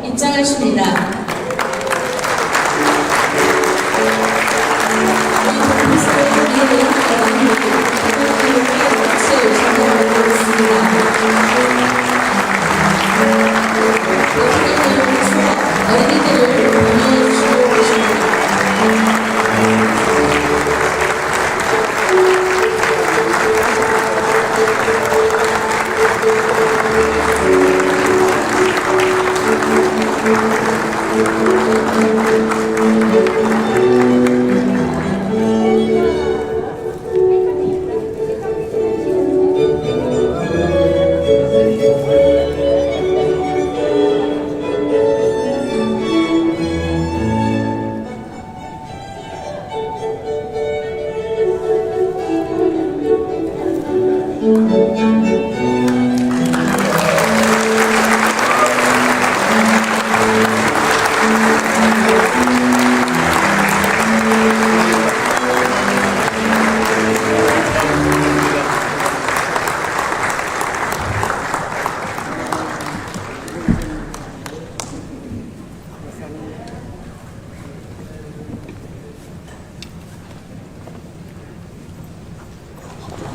입장하십니다. 어린이들을 보내주시고 계십니다.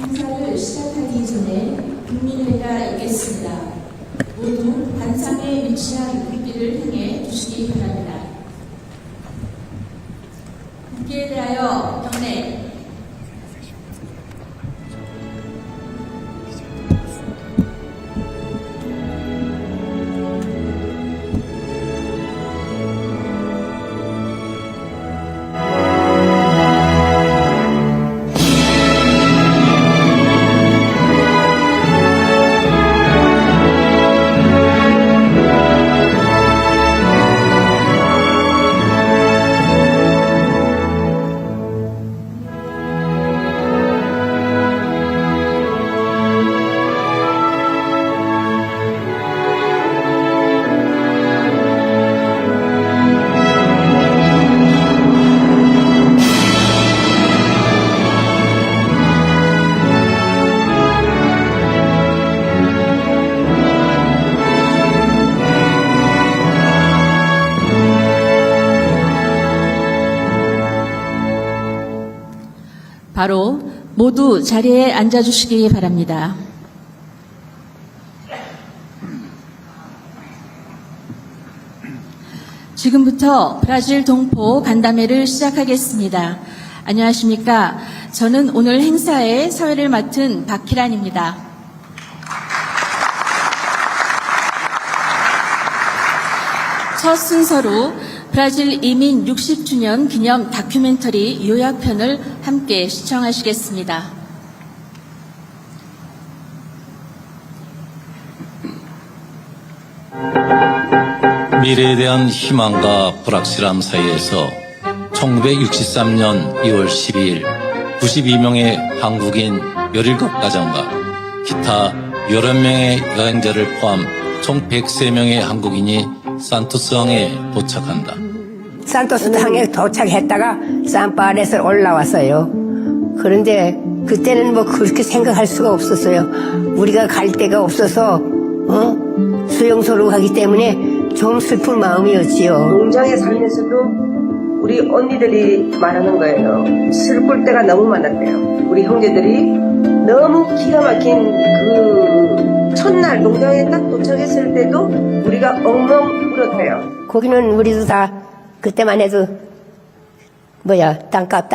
행사를 시작하기 전에 국민회가 있겠습니다. 모두 단상에 위치한 국기를 향해 주시기 바랍니다. 국기에 대하여 경례. 바로 모두 자리에 앉아주시기 바랍니다. 지금부터 브라질 동포 간담회를 시작하겠습니다. 안녕하십니까? 저는 오늘 행사의 사회를 맡은 박희란입니다. 첫 순서로 브라질 이민 60주년 기념 다큐멘터리 요약편을 함께 시청하시겠습니다. 미래에 대한 희망과 불확실함 사이에서 1963년 2월 12일 92명의 한국인 17가정과 기타 여러 명의 여행자를 포함 총 103명의 한국인이 산토스항에 도착한다. 산토스항에 도착했다가 산파울에서 올라왔어요. 그런데 그때는 뭐 그렇게 생각할 수가 없었어요. 우리가 갈 데가 없어서 수용소로 가기 때문에 좀 슬픈 마음이었지요. 농장에 살면서도 우리 언니들이 말하는 거예요. 슬플 때가 너무 많았대요. 우리 형제들이 너무 기가 막힌 그 첫날 농장에 딱 도착했을 때도 우리가 엉엉 울었대요. 거기는 우리도 다 그때만 해도 땅값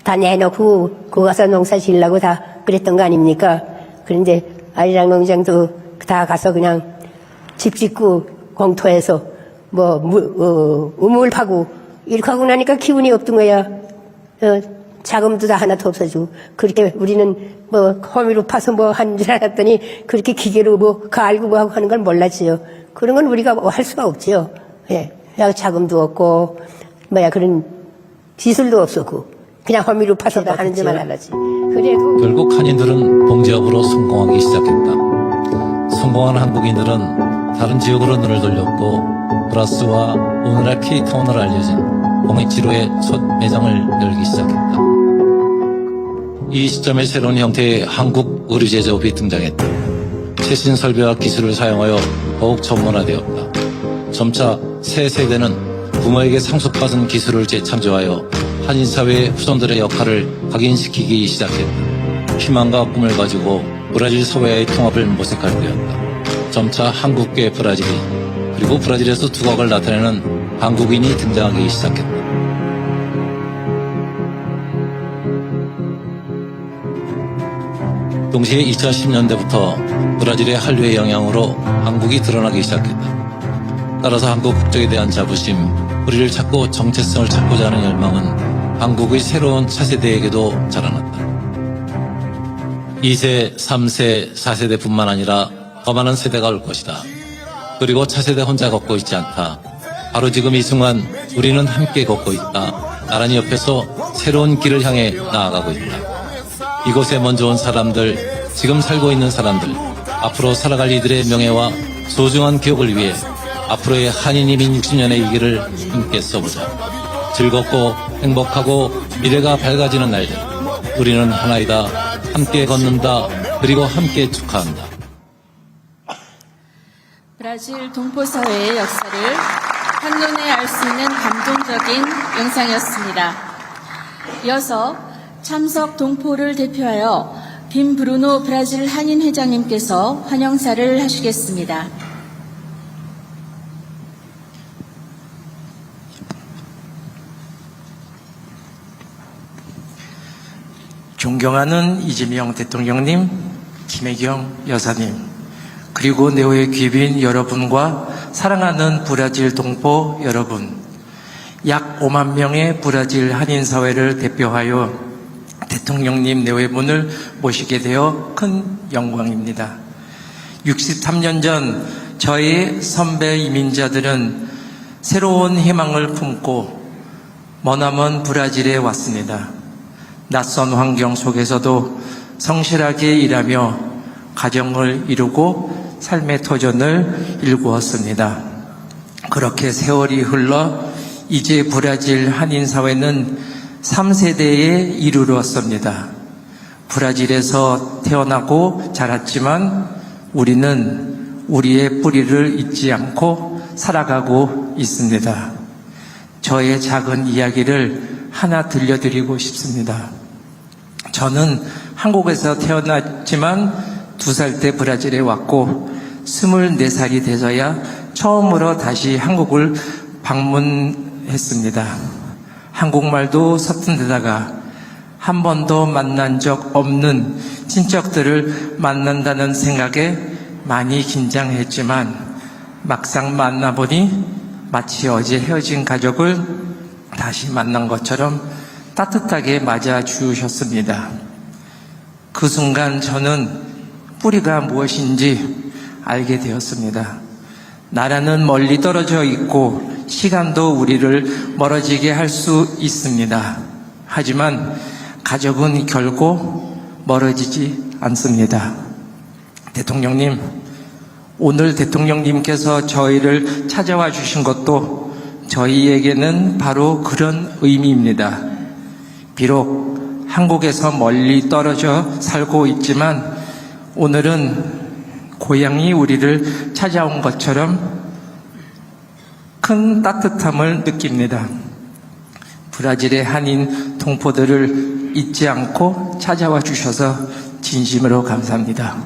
다 내놓고 거기 가서 농사 지으려고 다 그랬던 거 아닙니까? 그런데 아리랑 농장도 다 가서 그냥 집 짓고 공터에서 우물 파고 이렇게 하고 나니까 기운이 없던 거야. 자금도 다 하나도 없어지고 그렇게 우리는 호미로 파서 한 줄 알았더니 그렇게 기계로 갈고 하고 하는 걸 몰랐지요. 그런 건 우리가 할 수가 없지요. 예. 자금도 없고 그런 기술도 없었고 그냥 호미로 파서 다 하는 줄만 알았지. 그래도 결국 한인들은 봉제업으로 성공하기 시작했다. 성공한 한국인들은 다른 지역으로 눈을 돌렸고 브라스와 오늘날 케이타운으로 알려진 공익지로의 첫 매장을 열기 시작했다. 이 시점에 새로운 형태의 한국 의류제조업이 등장했다. 최신 설비와 기술을 사용하여 더욱 전문화되었다. 점차 새 세대는 부모에게 상속받은 기술을 재창조하여 한인사회의 후손들의 역할을 각인시키기 시작했다. 희망과 꿈을 가지고 브라질 소외의 통합을 모색할 때였다. 점차 한국계 브라질이 그리고 브라질에서 두각을 나타내는 한국인이 등장하기 시작했다. 동시에 2010년대부터 브라질의 한류의 영향으로 한국이 드러나기 시작했다. 따라서 한국 국적에 대한 자부심, 뿌리를 찾고 정체성을 찾고자 하는 열망은 한국의 새로운 차세대에게도 자라났다. 2세, 3세, 4세대뿐만 아니라 더 많은 세대가 올 것이다. 그리고 차세대 혼자 걷고 있지 않다. 바로 지금 이 순간 우리는 함께 걷고 있다. 나란히 옆에서 새로운 길을 향해 나아가고 있다. 이곳에 먼저 온 사람들, 지금 살고 있는 사람들, 앞으로 살아갈 이들의 명예와 소중한 기억을 위해 앞으로의 한인이민 60년의 이 길을 함께 써보자. 즐겁고 행복하고 미래가 밝아지는 날들, 우리는 하나이다. 함께 걷는다. 그리고 함께 축하한다. 브라질 동포사회의 역사를 한눈에 알 수 있는 감동적인 영상이었습니다. 이어서 참석 동포를 대표하여 김브루노 브라질 한인 회장님께서 환영사를 하시겠습니다. 존경하는 이재명 대통령님, 김혜경 여사님, 그리고 내외 귀빈 여러분과 사랑하는 브라질 동포 여러분, 약 5만 명의 브라질 한인사회를 대표하여 대통령님 내외분을 모시게 되어 큰 영광입니다. 63년 전 저희 선배 이민자들은 새로운 희망을 품고 머나먼 브라질에 왔습니다. 낯선 환경 속에서도 성실하게 일하며 가정을 이루고 삶의 터전을 일구었습니다. 그렇게 세월이 흘러 이제 브라질 한인사회는 3세대에 이르렀습니다. 브라질에서 태어나고 자랐지만 우리는 우리의 뿌리를 잊지 않고 살아가고 있습니다. 저의 작은 이야기를 하나 들려드리고 싶습니다. 저는 한국에서 태어났지만 2살 때 브라질에 왔고 24살이 돼서야 처음으로 다시 한국을 방문했습니다. 한국말도 서툰 데다가 한 번도 만난 적 없는 친척들을 만난다는 생각에 많이 긴장했지만 막상 만나보니 마치 어제 헤어진 가족을 다시 만난 것처럼 따뜻하게 맞아주셨습니다. 그 순간 저는 뿌리가 무엇인지 알게 되었습니다. 나라는 멀리 떨어져 있고 시간도 우리를 멀어지게 할 수 있습니다. 하지만 가족은 결코 멀어지지 않습니다. 대통령님, 오늘 대통령님께서 저희를 찾아와 주신 것도 저희에게는 바로 그런 의미입니다. 비록 한국에서 멀리 떨어져 살고 있지만 오늘은 고향이 우리를 찾아온 것처럼 큰 따뜻함을 느낍니다. 브라질의 한인 동포들을 잊지 않고 찾아와 주셔서 진심으로 감사합니다.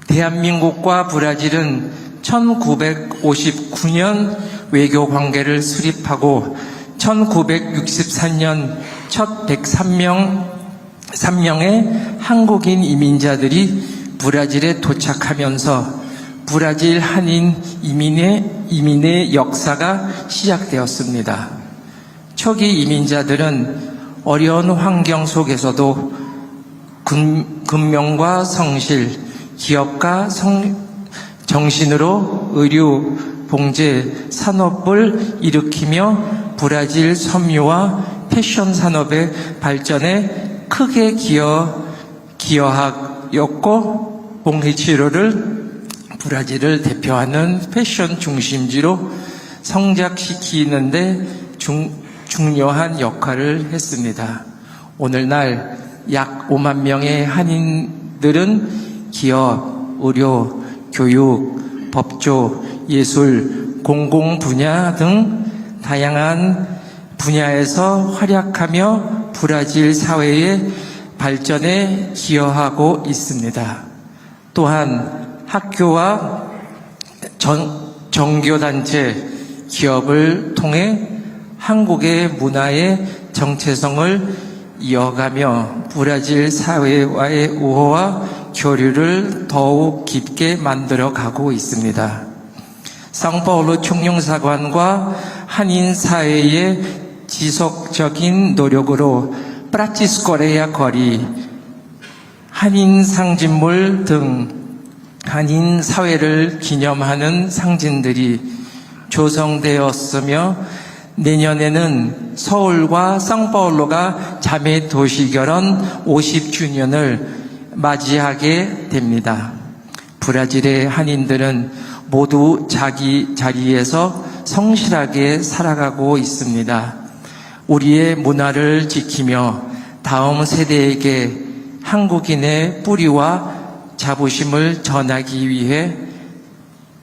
대한민국과 브라질은 1959년 외교 관계를 수립하고 1964년 첫 103명의 한국인 이민자들이 브라질에 도착하면서 브라질 한인 이민의 역사가 시작되었습니다. 초기 이민자들은 어려운 환경 속에서도 근명과 성실, 기업가 정신으로 의류, 봉제 산업을 일으키며 브라질 섬유와 패션 산업의 발전에 크게 기여하였고 봉해치로를 브라질을 대표하는 패션 중심지로 성장시키는데 중요한 역할을 했습니다. 오늘날 약 5만 명의 한인들은 기업, 의료, 교육, 법조, 예술, 공공 분야 등 다양한 분야에서 활약하며 브라질 사회의 발전에 기여하고 있습니다. 또한 학교와 종교단체, 기업을 통해 한국의 문화의 정체성을 이어가며 브라질 사회와의 우호와 교류를 더욱 깊게 만들어 가고 있습니다. 상파울루 총영사관과 한인 사회의 지속적인 노력으로 프라치스코레아 거리, 한인 상징물 등 한인 사회를 기념하는 상징들이 조성되었으며 내년에는 서울과 상파울루가 자매 도시 결혼 50주년을 맞이하게 됩니다. 브라질의 한인들은 모두 자기 자리에서 성실하게 살아가고 있습니다. 우리의 문화를 지키며 다음 세대에게 한국인의 뿌리와 자부심을 전하기 위해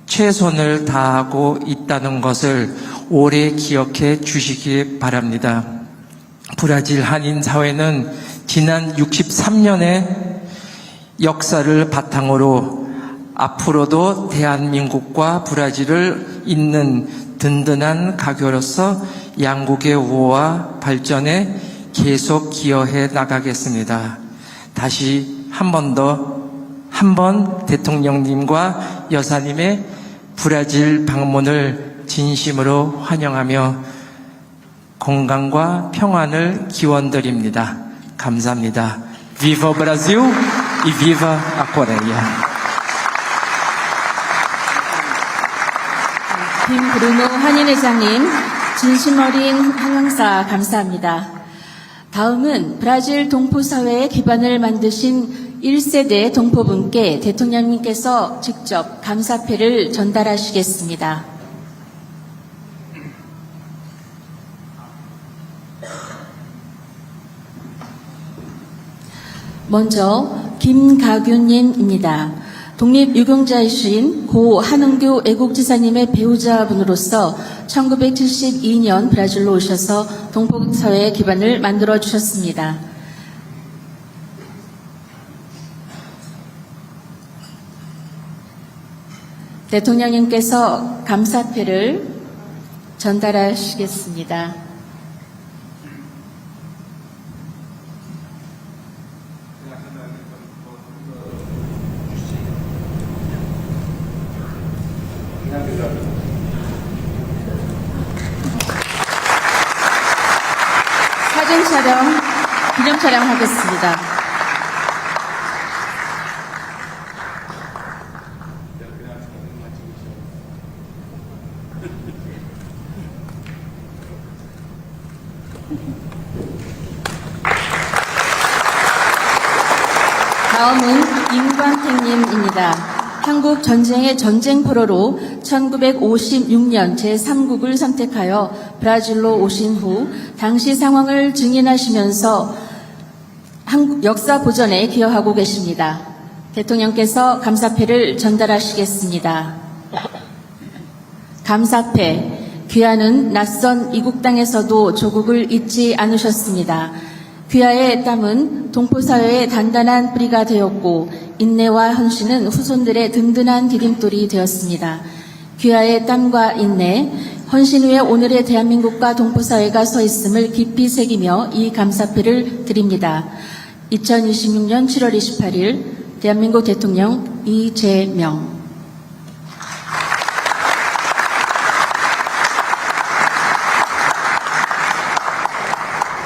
최선을 다하고 있다는 것을 오래 기억해 주시기 바랍니다. 브라질 한인 사회는 지난 63년의 역사를 바탕으로 앞으로도 대한민국과 브라질을 잇는 든든한 가교로서 양국의 우호와 발전에 계속 기여해 나가겠습니다. 다시 한 번 대통령님과 여사님의 브라질 방문을 진심으로 환영하며 건강과 평안을 기원드립니다. 감사합니다. Viva o Brasil e viva a Coreia. 김브루노 한인회장님, 진심 어린 환영사 감사합니다. 다음은 브라질 동포사회의 기반을 만드신 1세대 동포분께 대통령님께서 직접 감사패를 전달하시겠습니다. 먼저 김가균님입니다. 독립유공자이신 고 한은규 애국지사님의 배우자분으로서 1972년 브라질로 오셔서 동포사회의 기반을 만들어 주셨습니다. 대통령님께서 감사패를 전달하시겠습니다. 사진 촬영, 기념 촬영하겠습니다. 다음은 임광택님입니다. 한국 전쟁의 전쟁 포로로 1956년 제3국을 선택하여 브라질로 오신 후 당시 상황을 증인하시면서 한국 역사 보존에 기여하고 계십니다. 대통령께서 감사패를 전달하시겠습니다. 감사패, 귀하는 낯선 이국 땅에서도 조국을 잊지 않으셨습니다. 귀하의 땀은 동포사회의 단단한 뿌리가 되었고 인내와 헌신은 후손들의 든든한 디딤돌이 되었습니다. 귀하의 땀과 인내, 헌신 위에 오늘의 대한민국과 동포사회가 서 있음을 깊이 새기며 이 감사패를 드립니다. 2026년 7월 28일 대한민국 대통령 이재명.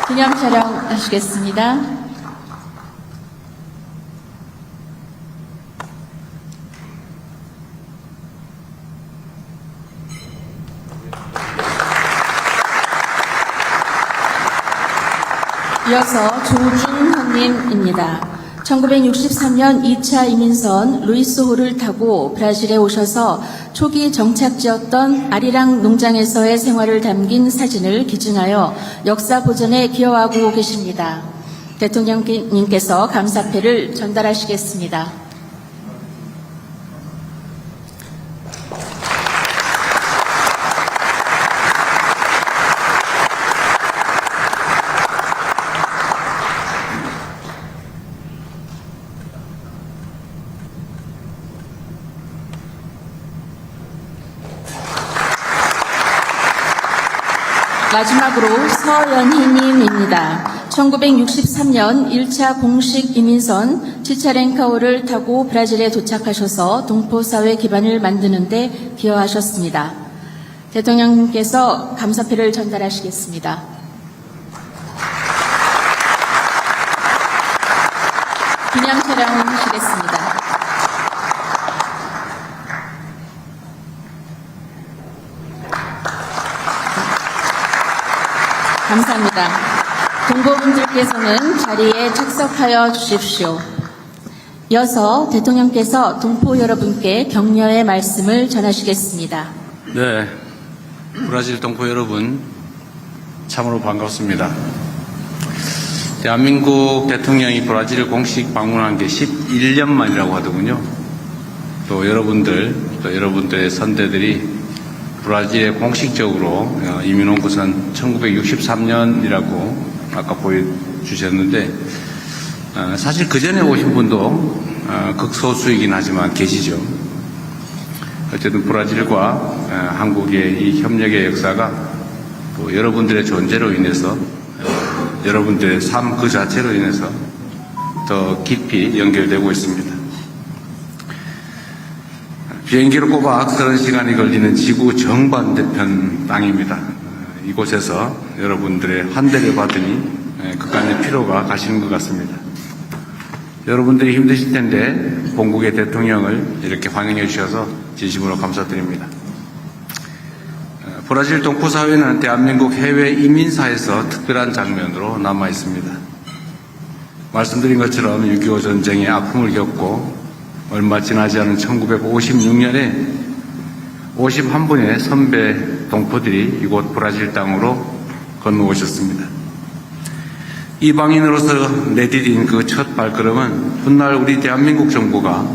기념 촬영하시겠습니다. 이어서 조준헌님입니다. 1963년 2차 이민선 루이스호를 타고 브라질에 오셔서 초기 정착지였던 아리랑 농장에서의 생활을 담긴 사진을 기증하여 역사 보존에 기여하고 계십니다. 대통령님께서 감사패를 전달하시겠습니다. 마지막으로 서연희님입니다. 1963년 1차 공식 이민선 치차렌카호를 타고 브라질에 도착하셔서 동포사회 기반을 만드는 데 기여하셨습니다. 대통령님께서 감사패를 전달하시겠습니다. 기념 촬영을 하시겠습니다. 감사합니다. 동포분들께서는 자리에 착석하여 주십시오. 이어서 대통령께서 동포 여러분께 격려의 말씀을 전하시겠습니다. 네, 브라질 동포 여러분 참으로 반갑습니다. 대한민국 대통령이 브라질을 공식 방문한 게 11년 만이라고 하더군요. 또 여러분들의 선대들이 브라질에 공식적으로 이민 온 것은 1963년이라고 아까 보여주셨는데 사실 그 전에 오신 분도 극소수이긴 하지만 계시죠. 어쨌든 브라질과 한국의 이 협력의 역사가 또 여러분들의 존재로 인해서 여러분들의 삶 그 자체로 인해서 더 깊이 연결되고 있습니다. 비행기로 꼽아 그런 시간이 걸리는 지구 정반대편 땅입니다. 이곳에서 여러분들의 환대를 받으니 그간의 피로가 가시는 것 같습니다. 여러분들이 힘드실 텐데 본국의 대통령을 이렇게 환영해 주셔서 진심으로 감사드립니다. 브라질 동포사회는 대한민국 해외 이민사에서 특별한 장면으로 남아 있습니다. 말씀드린 것처럼 6.25 전쟁의 아픔을 겪고 얼마 지나지 않은 1956년에 51분의 선배 동포들이 이곳 브라질 땅으로 건너오셨습니다. 이방인으로서 내디딘 그 첫 발걸음은 훗날 우리 대한민국 정부가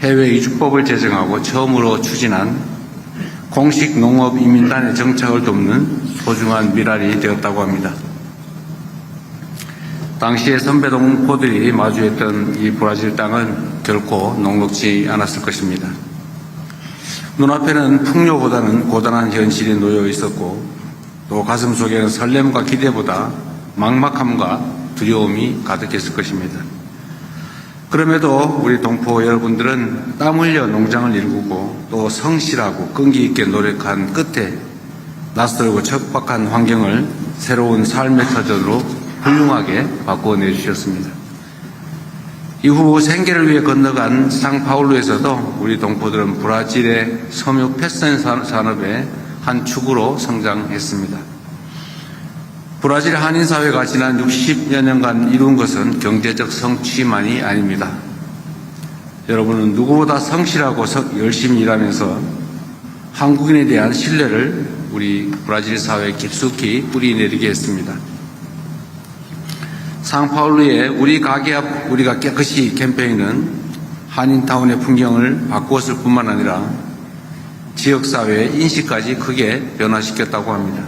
해외 이주법을 제정하고 처음으로 추진한 공식 농업 이민단의 정착을 돕는 소중한 미랄이 되었다고 합니다. 당시에 선배 동포들이 마주했던 이 브라질 땅은 결코 녹록지 않았을 것입니다. 눈앞에는 풍요보다는 고단한 현실이 놓여 있었고 또 가슴 속에는 설렘과 기대보다 막막함과 두려움이 가득했을 것입니다. 그럼에도 우리 동포 여러분들은 땀 흘려 농장을 일구고 또 성실하고 끈기 있게 노력한 끝에 낯설고 척박한 환경을 새로운 삶의 터전으로 훌륭하게 바꿔내 주셨습니다. 이후 생계를 위해 건너간 상파울루에서도 우리 동포들은 브라질의 섬유 패션 산업의 한 축으로 성장했습니다. 브라질 한인사회가 지난 60여 년간 이룬 것은 경제적 성취만이 아닙니다. 여러분은 누구보다 성실하고 열심히 일하면서 한국인에 대한 신뢰를 우리 브라질 사회에 깊숙이 뿌리내리게 했습니다. 상파울루의 우리 가게 앞 우리가 깨끗이 캠페인은 한인타운의 풍경을 바꾸었을 뿐만 아니라 지역사회의 인식까지 크게 변화시켰다고 합니다.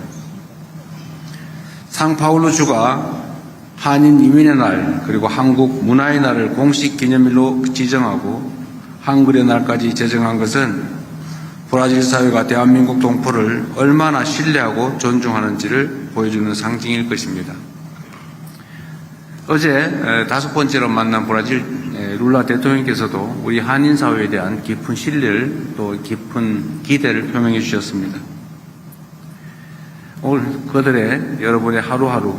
상파울루주가 한인 이민의 날 그리고 한국 문화의 날을 공식 기념일로 지정하고 한글의 날까지 제정한 것은 브라질 사회가 대한민국 동포를 얼마나 신뢰하고 존중하는지를 보여주는 상징일 것입니다. 어제 5번째로 만난 브라질 룰라 대통령께서도 우리 한인 사회에 대한 깊은 신뢰를 또 깊은 기대를 표명해 주셨습니다. 오늘 그들의 여러분의 하루하루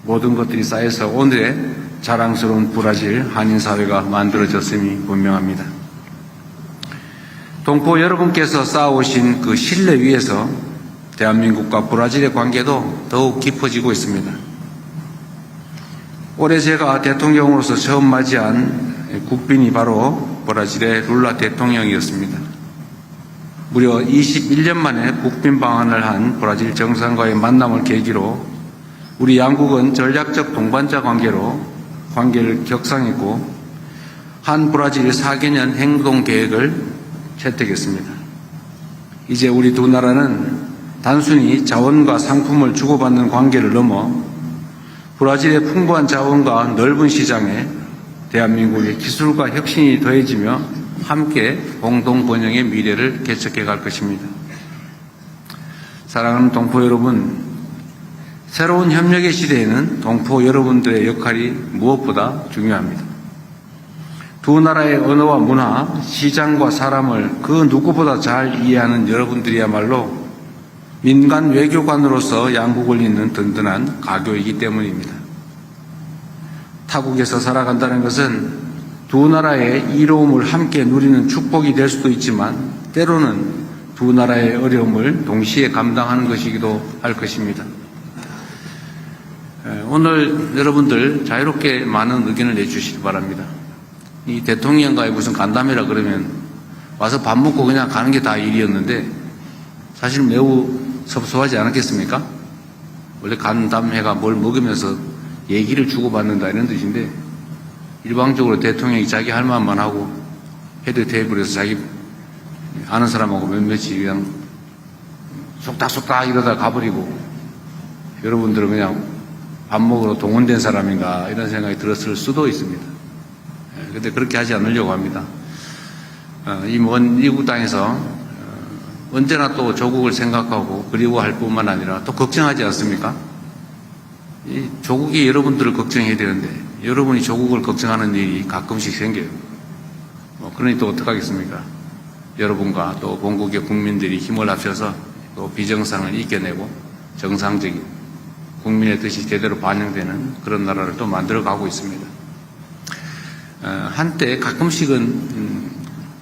모든 것들이 쌓여서 오늘의 자랑스러운 브라질 한인 사회가 만들어졌음이 분명합니다. 동포 여러분께서 쌓아오신 그 신뢰 위에서 대한민국과 브라질의 관계도 더욱 깊어지고 있습니다. 올해 제가 대통령으로서 처음 맞이한 국빈이 바로 브라질의 룰라 대통령이었습니다. 무려 21년 만에 국빈 방한을 한 브라질 정상과의 만남을 계기로 우리 양국은 전략적 동반자 관계를 격상했고 한 브라질 4개년 행동 계획을 채택했습니다. 이제 우리 두 나라는 단순히 자원과 상품을 주고받는 관계를 넘어 브라질의 풍부한 자원과 넓은 시장에 대한민국의 기술과 혁신이 더해지며 함께 공동 번영의 미래를 개척해 갈 것입니다. 사랑하는 동포 여러분, 새로운 협력의 시대에는 동포 여러분들의 역할이 무엇보다 중요합니다. 두 나라의 언어와 문화, 시장과 사람을 그 누구보다 잘 이해하는 여러분들이야말로 민간 외교관으로서 양국을 잇는 든든한 가교이기 때문입니다. 타국에서 살아간다는 것은 두 나라의 이로움을 함께 누리는 축복이 될 수도 있지만 때로는 두 나라의 어려움을 동시에 감당하는 것이기도 할 것입니다. 오늘 여러분들 자유롭게 많은 의견을 내주시기 바랍니다. 이 대통령과의 무슨 간담회라 그러면 와서 밥 먹고 그냥 가는 게 다 일이었는데 사실 매우 섭섭하지 않았겠습니까? 원래 간담회가 뭘 먹으면서 얘기를 주고받는다 이런 뜻인데 일방적으로 대통령이 자기 할 말만 하고 헤드 테이블에서 자기 아는 사람하고 몇몇이 그냥 속닥속닥 이러다 가버리고 여러분들은 그냥 밥 먹으러 동원된 사람인가 이런 생각이 들었을 수도 있습니다. 그런데 그렇게 하지 않으려고 합니다. 이 먼 이국 땅에서 언제나 또 조국을 생각하고 그리워할 뿐만 아니라 또 걱정하지 않습니까? 이 조국이 여러분들을 걱정해야 되는데 여러분이 조국을 걱정하는 일이 가끔씩 생겨요. 그러니 또 어떡하겠습니까? 여러분과 또 본국의 국민들이 힘을 합쳐서 또 비정상을 이겨내고 정상적인 국민의 뜻이 제대로 반영되는 그런 나라를 또 만들어가고 있습니다. 한때 가끔씩은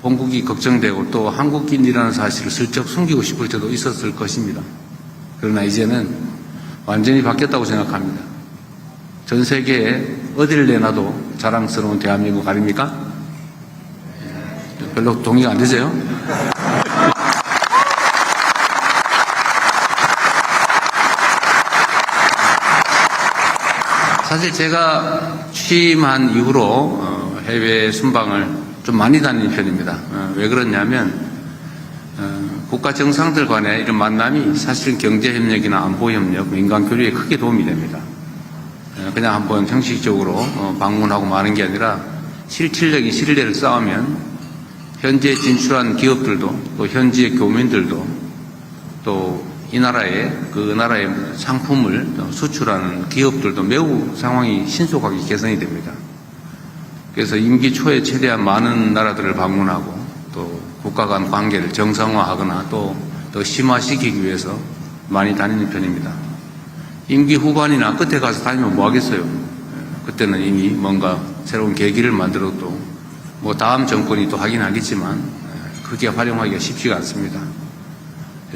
본국이 걱정되고 또 한국인이라는 사실을 슬쩍 숨기고 싶을 때도 있었을 것입니다. 그러나 이제는 완전히 바뀌었다고 생각합니다. 전 세계에 어디를 내놔도 자랑스러운 대한민국 아닙니까? 별로 동의가 안 되세요? 사실 제가 취임한 이후로 해외 순방을 좀 많이 다니는 편입니다. 왜 그러냐면 국가 정상들 간의 이런 만남이 사실은 경제협력이나 안보협력, 민간교류에 크게 도움이 됩니다. 그냥 한번 형식적으로 방문하고 마는 게 아니라 실질적인 신뢰를 쌓으면 현지에 진출한 기업들도 또 현지의 교민들도 또 이 나라에 그 나라의 상품을 수출하는 기업들도 매우 상황이 신속하게 개선이 됩니다. 그래서 임기 초에 최대한 많은 나라들을 방문하고 또 국가 간 관계를 정상화하거나 또 더 심화시키기 위해서 많이 다니는 편입니다. 임기 후반이나 끝에 가서 다니면 뭐 하겠어요? 그때는 이미 뭔가 새로운 계기를 만들어도 뭐 다음 정권이 또 하긴 하겠지만 그게 활용하기가 쉽지가 않습니다.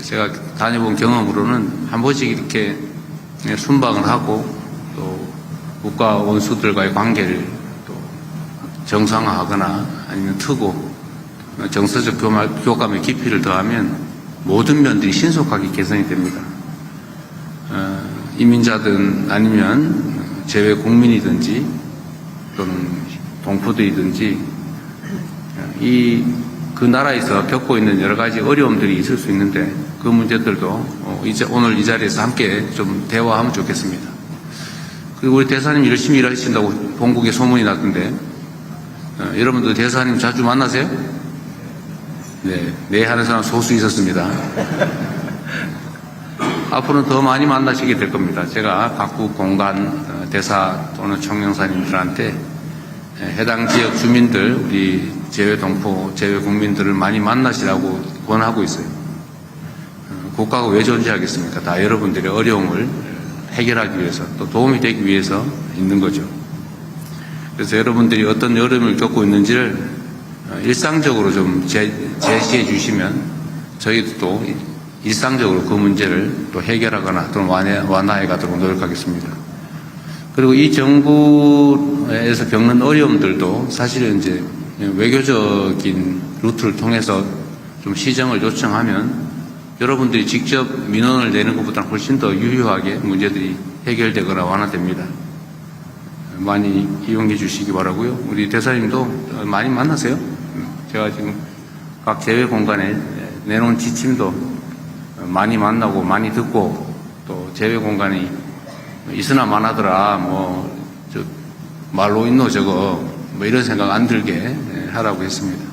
제가 다녀본 경험으로는 한 번씩 이렇게 순방을 하고 또 국가 원수들과의 관계를 또 정상화하거나 아니면 트고 정서적 교감의 깊이를 더하면 모든 면들이 신속하게 개선이 됩니다. 이민자든 아니면 재외 국민이든지 또는 동포들이든지 그 나라에서 겪고 있는 여러 가지 어려움들이 있을 수 있는데 그 문제들도 이제 오늘 이 자리에서 함께 좀 대화하면 좋겠습니다. 그리고 우리 대사님 열심히 일하신다고 본국에 소문이 났던데 여러분들 대사님 자주 만나세요? 네 하는 사람 소수 있었습니다. 앞으로는 더 많이 만나시게 될 겁니다. 제가 각국 공간 대사 또는 총영사님들한테 해당 지역 주민들, 우리 재외 동포, 재외 국민들을 많이 만나시라고 권하고 있어요. 국가가 왜 존재하겠습니까? 다 여러분들의 어려움을 해결하기 위해서 또 도움이 되기 위해서 있는 거죠. 그래서 여러분들이 어떤 어려움을 겪고 있는지를 일상적으로 좀 제시해 주시면 저희도 또 일상적으로 그 문제를 또 해결하거나 또는 완화해 가도록 노력하겠습니다. 그리고 이 정부에서 겪는 어려움들도 사실은 이제 외교적인 루트를 통해서 좀 시정을 요청하면 여러분들이 직접 민원을 내는 것보다 훨씬 더 유효하게 문제들이 해결되거나 완화됩니다. 많이 이용해 주시기 바라고요. 우리 대사님도 많이 만나세요. 제가 지금 각 재외 공간에 내놓은 지침도 많이 만나고 많이 듣고 또 재외 공간이 있으나 마나더라 저 말로 있노 저거 뭐 이런 생각 안 들게 하라고 했습니다.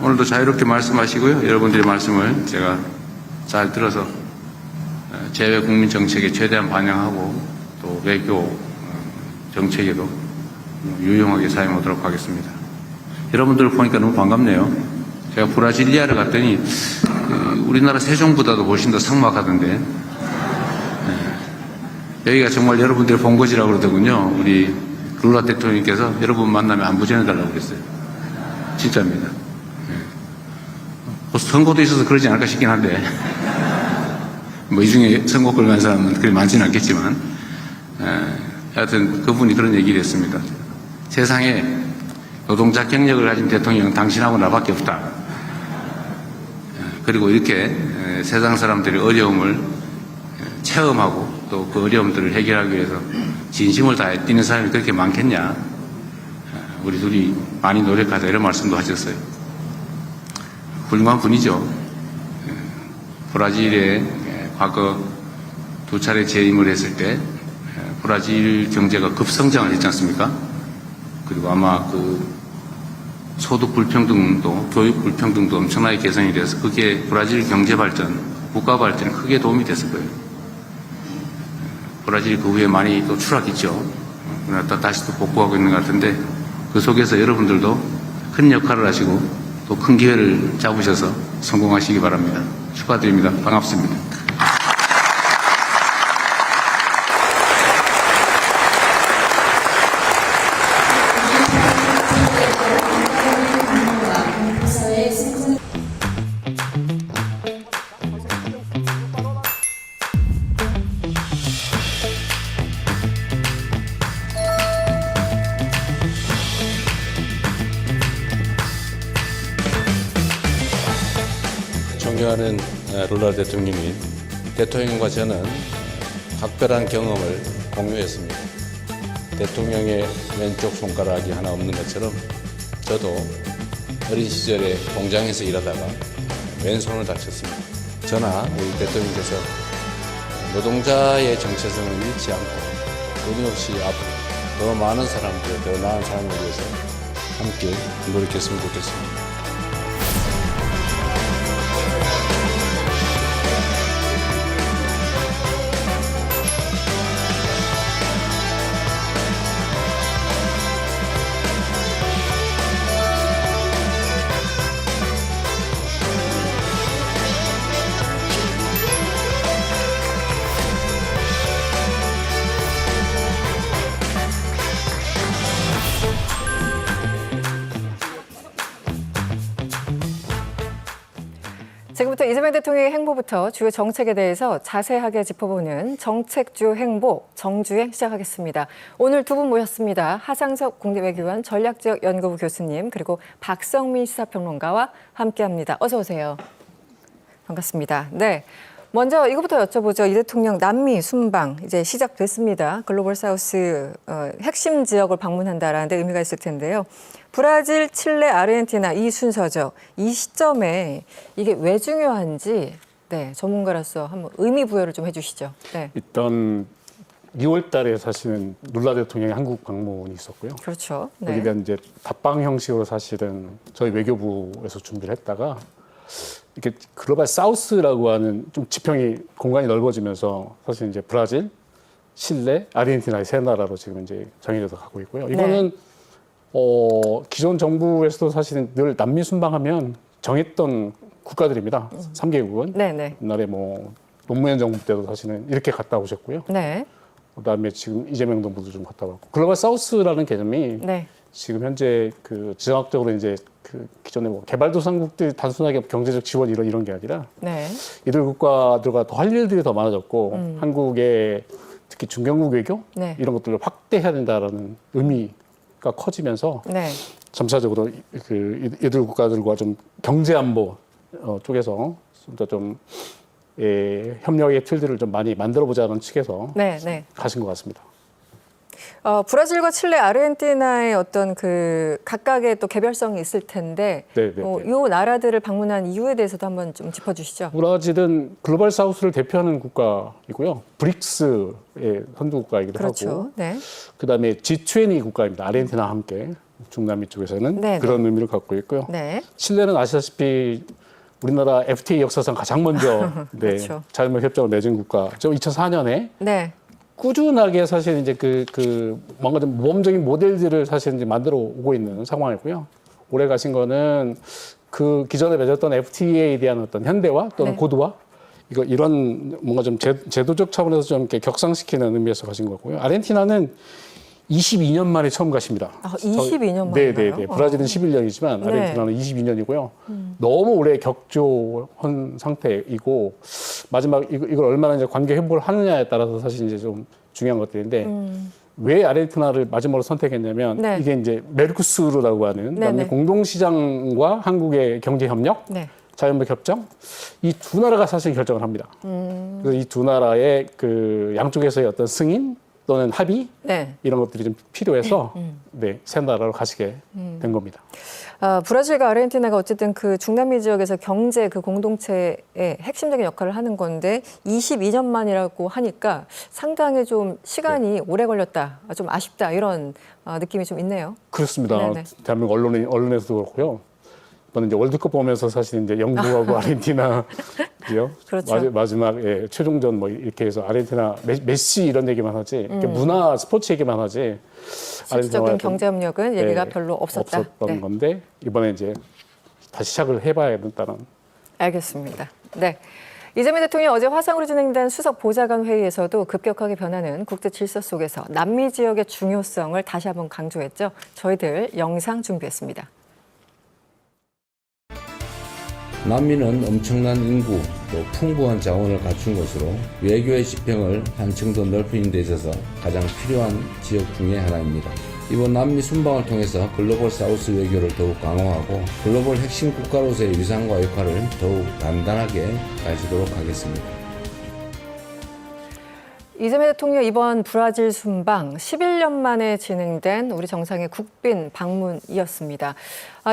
오늘도 자유롭게 말씀하시고요. 여러분들의 말씀을 제가 잘 들어서 재외 국민 정책에 최대한 반영하고 또 외교 정책에도 유용하게 사용하도록 하겠습니다. 여러분들 보니까 너무 반갑네요. 제가 브라질리아를 갔더니 우리나라 세종보다도 훨씬 더 삭막하던데 여기가 정말 여러분들이 본거지라고 그러더군요. 우리 룰라 대통령께서 여러분 만나면 안부 전해달라고 그랬어요. 진짜입니다. 선거도 있어서 그러지 않을까 싶긴 한데 뭐 이 중에 선거 걸만 사람은 그리 많지는 않겠지만 하여튼 그분이 그런 얘기를 했습니다. 세상에 노동자 경력을 가진 대통령은 당신하고 나밖에 없다. 그리고 이렇게 세상 사람들의 어려움을 체험하고 또 그 어려움들을 해결하기 위해서 진심을 다해 뛰는 사람이 그렇게 많겠냐. 우리 둘이 많이 노력하자 이런 말씀도 하셨어요. 훌륭한 분이죠. 브라질에 과거 2차례 재임을 했을 때 브라질 경제가 급성장을 했지 않습니까? 그리고 아마 그 소득 불평등도 교육 불평등도 엄청나게 개선이 돼서 그게 브라질 경제 발전, 국가 발전에 크게 도움이 됐을 거예요. 브라질이 그 후에 많이 또 추락했죠. 그러나 또 다시 또 복구하고 있는 것 같은데 그 속에서 여러분들도 큰 역할을 하시고 또 큰 기회를 잡으셔서 성공하시기 바랍니다. 축하드립니다. 반갑습니다. 존경하는 룰라 대통령님, 대통령과 저는 각별한 경험을 공유했습니다. 대통령의 왼쪽 손가락이 하나 없는 것처럼 저도 어린 시절에 공장에서 일하다가 왼손을 다쳤습니다. 저나 우리 대통령께서 노동자의 정체성을 잃지 않고 끊임없이 앞으로 더 많은 사람들, 더 나은 삶을 위해서 함께 노력했으면 좋겠습니다. 지금부터 이재명 대통령의 행보부터 주요 정책에 대해서 자세하게 짚어보는 정책주 행보 정주행 시작하겠습니다. 오늘 두 분 모셨습니다. 하상석 국립외교원 전략지역연구부 교수님 그리고 박성민 시사평론가와 함께합니다. 어서 오세요. 반갑습니다. 네, 먼저 이거부터 여쭤보죠. 이 대통령 남미 순방 이제 시작됐습니다. 글로벌 사우스 핵심 지역을 방문한다라는 데 의미가 있을 텐데요. 브라질, 칠레, 아르헨티나 이 순서죠. 이 시점에 이게 왜 중요한지 네, 전문가로서 한번 의미 부여를 좀 해주시죠. 네. 일단 2월 달에 사실은 룰라 대통령의 한국 방문이 있었고요. 그렇죠. 네. 여기가 이제 답방 형식으로 사실은 저희 외교부에서 준비를 했다가 이렇게 글로벌 사우스라고 하는 좀 지평이 공간이 넓어지면서 사실 이제 브라질, 칠레, 아르헨티나의 세 나라로 지금 이제 정해져서 가고 있고요. 이거는 기존 정부에서도 사실은 늘 남미 순방하면 정했던 국가들입니다. 3개국은. 네네. 옛날에 뭐 노무현 정부 때도 사실은 이렇게 갔다 오셨고요. 네. 그다음에 지금 이재명 정부도 좀 갔다 왔고 글로벌 사우스라는 개념이 네. 지금 현재 그 지정학적으로 이제 그 기존에 뭐 개발도상국들이 단순하게 경제적 지원 이런 게 아니라 네. 이들 국가들과 더 할 일들이 더 많아졌고 한국의 특히 중견국 외교 네. 이런 것들을 확대해야 된다라는 의미가 커지면서 네. 점차적으로 그 이들 국가들과 좀 경제 안보 쪽에서 좀 협력의 틀들을 좀 많이 만들어 보자는 측에서 네. 네. 가신 것 같습니다. 브라질과 칠레, 아르헨티나의 어떤 그 각각의 또 개별성이 있을 텐데, 이 나라들을 방문한 이유에 대해서도 한번 좀 짚어주시죠. 브라질은 글로벌 사우스를 대표하는 국가이고요. 브릭스의 선두 국가이기도 그렇죠. 하고, 네. 그다음에 G20 국가입니다. 아르헨티나와 함께 중남미 쪽에서는 네, 그런 의미를 갖고 있고요. 네. 칠레는 아시다시피 우리나라 FTA 역사상 가장 먼저 네, 그렇죠. 자유무역 협정을 맺은 국가. 저 2004년에 네. 꾸준하게 사실 이제 그 뭔가 좀 모범적인 모델들을 사실 이제 만들어 오고 있는 상황이고요. 올해 가신 거는 그 기존에 맺었던 FTA에 대한 어떤 현대화 또는 네. 고도화 이런 뭔가 좀 제도적 차원에서 좀 이렇게 격상시키는 의미에서 가신 거고요. 아르헨티나는 22년 만에 처음 가십니다. 아, 22년 만이나요? 네네네. 브라질은 11년이지만 네. 아르헨티나는 22년이고요. 너무 오래 격조한 상태이고 마지막 이걸 얼마나 이제 관계 회복을 하느냐에 따라서 사실 이제 좀 중요한 것들인데 왜 아르헨티나를 마지막으로 선택했냐면 네. 이게 이제 메르코스르라고 하는 네네. 남미 공동시장과 한국의 경제 협력, 네. 자유무역 협정 이 두 나라가 사실 결정을 합니다. 그래서 이 두 나라의 그 양쪽에서의 어떤 승인 또는 합의 네. 이런 것들이 좀 필요해서 네, 새 나라로 가시게 된 겁니다. 아, 브라질과 아르헨티나가 어쨌든 그 중남미 지역에서 경제 그 공동체의 핵심적인 역할을 하는 건데 22년 만이라고 하니까 상당히 좀 시간이 오래 걸렸다, 좀 아쉽다 이런 느낌이 좀 있네요. 그렇습니다. 네네. 대한민국 언론에서도 그렇고요. 이번에 이제 월드컵 보면서 사실 이제 영국하고 아르헨티나 그죠? 그렇죠. 마지막 예, 최종전 뭐 이렇게 해서 아르헨티나 메시 이런 얘기만 하지 이렇게 문화 스포츠 얘기만 하지 실질적인 경제 협력은 얘기가 네, 별로 없었다. 없었던 네. 건데 이번에 이제 다시 시작을 해봐야 된다는. 알겠습니다. 네. 이재명 대통령이 어제 화상으로 진행된 수석 보좌관 회의에서도 급격하게 변하는 국제 질서 속에서 남미 지역의 중요성을 다시 한번 강조했죠. 저희들 영상 준비했습니다. 남미는 엄청난 인구 또 풍부한 자원을 갖춘 것으로 외교의 지평을 한층 더 넓히는 데 있어서 가장 필요한 지역 중의 하나입니다. 이번 남미 순방을 통해서 글로벌 사우스 외교를 더욱 강화하고 글로벌 핵심 국가로서의 위상과 역할을 더욱 단단하게 가지도록 하겠습니다. 이재명 대통령 이번 브라질 순방 11년 만에 진행된 우리 정상의 국빈 방문이었습니다.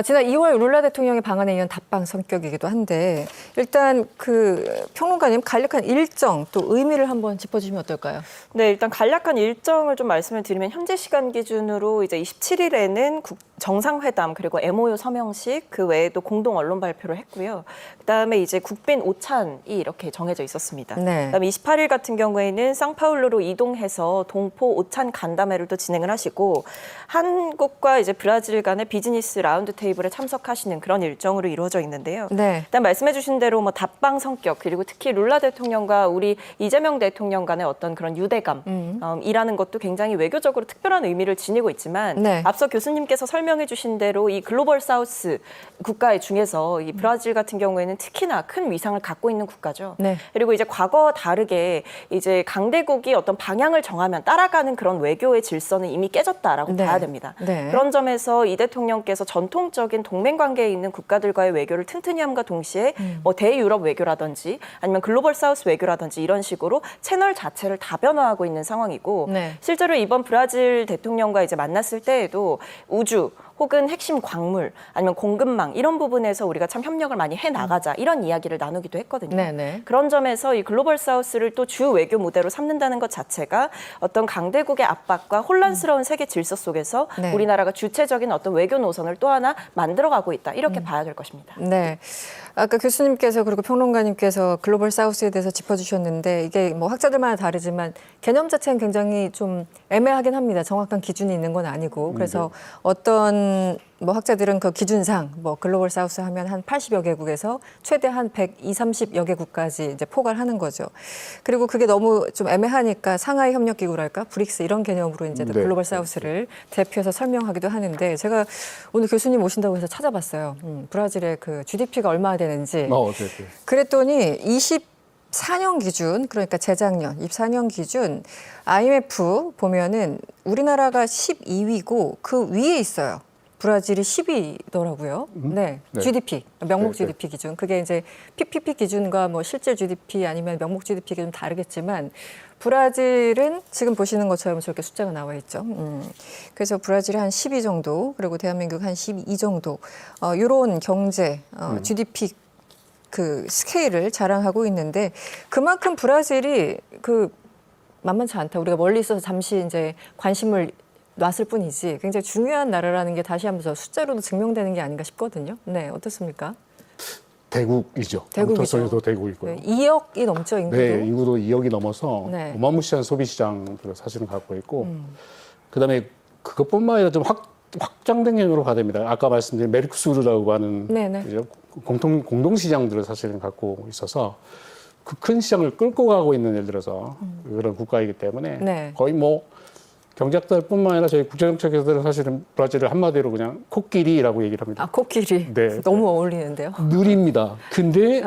지난 2월 룰라 대통령의 방한에 이은 답방 성격이기도 한데 일단 그 평론가님 간략한 일정 또 의미를 한번 짚어주시면 어떨까요? 네, 일단 간략한 일정을 좀 말씀을 드리면 현재 시간 기준으로 이제 27일에는 정상회담 그리고 MOU 서명식 그 외에도 공동 언론 발표를 했고요. 그다음에 이제 국빈 오찬이 이렇게 정해져 있었습니다. 네. 그다음에 28일 같은 경우에는 상파울루로 이동해서 동포 오찬 간담회를 또 진행을 하시고 한국과 이제 브라질 간의 비즈니스 라운드 테이블에 참석하시는 그런 일정으로 이루어져 있는데요. 네. 일단 말씀해주신 대로 뭐 답방 성격 그리고 특히 룰라 대통령과 우리 이재명 대통령 간의 어떤 그런 유대감이라는 것도 굉장히 외교적으로 특별한 의미를 지니고 있지만 네. 앞서 교수님께서 설명해주신 대로 이 글로벌 사우스 국가 중에서 이 브라질 같은 경우에는 특히나 큰 위상을 갖고 있는 국가죠. 네. 그리고 이제 과거와 다르게 이제 강대국이 어떤 방향을 정하면 따라가는 그런 외교의 질서는 이미 깨졌다라고 네. 봐야 됩니다. 네. 그런 점에서 이 대통령께서 전통적인 동맹 관계에 있는 국가들과의 외교를 튼튼히 함과 동시에 뭐 대유럽 외교라든지 아니면 글로벌 사우스 외교라든지 이런 식으로 채널 자체를 다변화하고 있는 상황이고 네. 실제로 이번 브라질 대통령과 이제 만났을 때에도 우주 혹은 핵심 광물 아니면 공급망 이런 부분에서 우리가 참 협력을 많이 해나가자 이런 이야기를 나누기도 했거든요. 네네. 그런 점에서 이 글로벌 사우스를 또 주 외교 무대로 삼는다는 것 자체가 어떤 강대국의 압박과 혼란스러운 세계 질서 속에서 네. 우리나라가 주체적인 어떤 외교 노선을 또 하나 만들어가고 있다. 이렇게 봐야 될 것입니다. 네. 아까 교수님께서 그리고 평론가님께서 글로벌 사우스에 대해서 짚어주셨는데 이게 뭐 학자들마다 다르지만 개념 자체는 굉장히 좀 애매하긴 합니다. 정확한 기준이 있는 건 아니고. 그래서 어떤 뭐 학자들은 그 기준상 뭐 글로벌 사우스 하면 한 80여 개국에서 최대 한 120, 30여 개국까지 이제 포괄하는 거죠. 그리고 그게 너무 좀 애매하니까 상하이 협력기구랄까 브릭스 이런 개념으로 이제 네. 글로벌 사우스를 대표해서 설명하기도 하는데 제가 오늘 교수님 오신다고 해서 찾아봤어요. 브라질의 그 GDP가 얼마나 되는지. 네. 그랬더니 24년 기준, 그러니까 재작년 24년 기준 IMF 보면은 우리나라가 12위고 그 위에 있어요. 브라질이 10위더라고요. 네, 네. GDP, 명목 네, GDP 기준. 그게 이제 PPP 기준과 뭐 실질 GDP 아니면 명목 GDP가 좀 다르겠지만 브라질은 지금 보시는 것처럼 저렇게 숫자가 나와 있죠. 그래서 브라질이 한 12 정도, 그리고 대한민국 한 12 정도, 이런 경제, GDP 그 스케일을 자랑하고 있는데 그만큼 브라질이 그 만만치 않다. 우리가 멀리 있어서 잠시 이제 관심을 놨을 뿐이지 굉장히 중요한 나라라는 게 다시 한번 숫자로도 증명되는 게 아닌가 싶거든요. 네, 어떻습니까? 대국이죠. 대국이죠. 아무튼 대국이고요. 네, 2억이 넘죠, 인구도. 네, 인구도 2억이 넘어서 네. 어마무시한 소비 시장들을 사실은 갖고 있고, 그다음에 그것뿐만 아니라 좀 확장된 개념으로 가야 됩니다. 아까 말씀드린 메르크수르라고 하는 네네. 이제 공동 시장들을 사실은 갖고 있어서 그 큰 시장을 끌고 가고 있는 예를 들어서 그런 국가이기 때문에 네. 거의 뭐 경제학자뿐만 아니라 저희 국제정책에서는 사실은 브라질을 한마디로 그냥 코끼리라고 얘기를 합니다. 아, 코끼리. 네. 너무 어울리는데요. 느립니다. 근데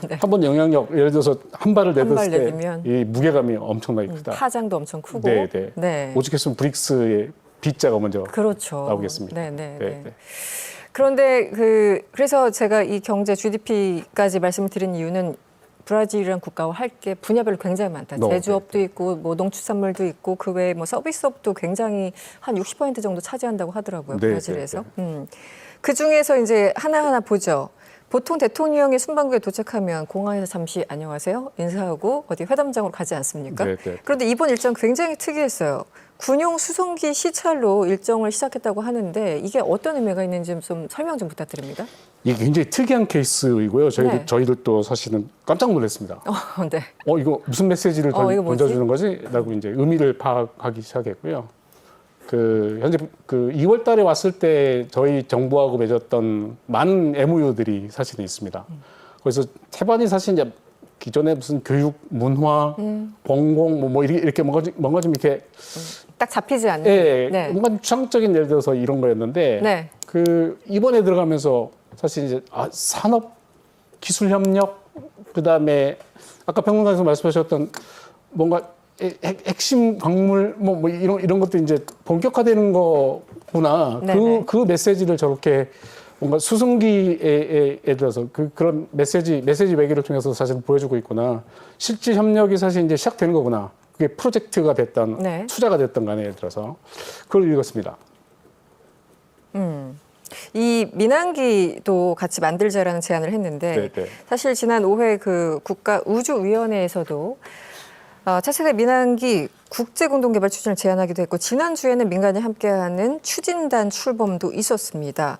네. 한번 영향력, 예를 들어서 한 발을 한 발 내딛을 내딛으면. 때 이 무게감이 엄청나게 크다. 파장도 엄청 크고. 네, 네. 네. 오죽했으면 브릭스의 B자가 먼저 그렇죠. 나오겠습니다. 네, 네, 네, 네. 네. 그런데 그래서 제가 이 경제 GDP까지 말씀을 드린 이유는 브라질이라는 국가와 할 게 분야별로 굉장히 많다. 제조업도 있고, 뭐 농축산물도 있고, 그 외에 뭐 서비스업도 굉장히 한 60% 정도 차지한다고 하더라고요. 네, 브라질에서. 그 중에서 이제 하나하나 보죠. 보통 대통령이 순방구에 도착하면 공항에서 잠시 안녕하세요 인사하고 어디 회담장으로 가지 않습니까? 네, 네. 그런데 이번 일정 굉장히 특이했어요. 군용 수송기 시찰로 일정을 시작했다고 하는데 이게 어떤 의미가 있는지 좀 설명 좀 부탁드립니다. 이게 굉장히 특이한 케이스이고요. 네. 저희들도 사실은 깜짝 놀랐습니다. 네. 이거 무슨 메시지를 이거 뭐지? 던져주는 거지? 라고 이제 의미를 파악하기 시작했고요. 현재 2월 달에 왔을 때 저희 정부하고 맺었던 많은 MOU들이 사실은 있습니다. 그래서 태반이 사실 이제 기존에 무슨 교육, 문화, 공공, 뭐 이렇게 뭔가 좀 이렇게 딱 잡히지 않는. 예, 네. 뭔가 좀 추상적인 예를 들어서 이런 거였는데 네. 이번에 들어가면서 사실 이제 산업 기술 협력 그다음에 아까 평론가에서 말씀하셨던 뭔가 핵심 광물 뭐 이런 것도 이제 본격화되는 거구나. 네네. 그 메시지를 저렇게 뭔가 수송기에 들어서 그런 메시지 외교를 통해서 사실 보여주고 있구나. 실질 협력이 사실 이제 시작되는 거구나. 그게 프로젝트가 됐던 네. 투자가 됐던 간에 예를 들어서 그걸 읽었습니다. 이 민항기도 같이 만들자라는 제안을 했는데 네. 사실 지난 5회 그 국가우주위원회에서도 차세대 민항기 국제공동개발 추진을 제안하기도 했고 지난주에는 민간이 함께하는 추진단 출범도 있었습니다.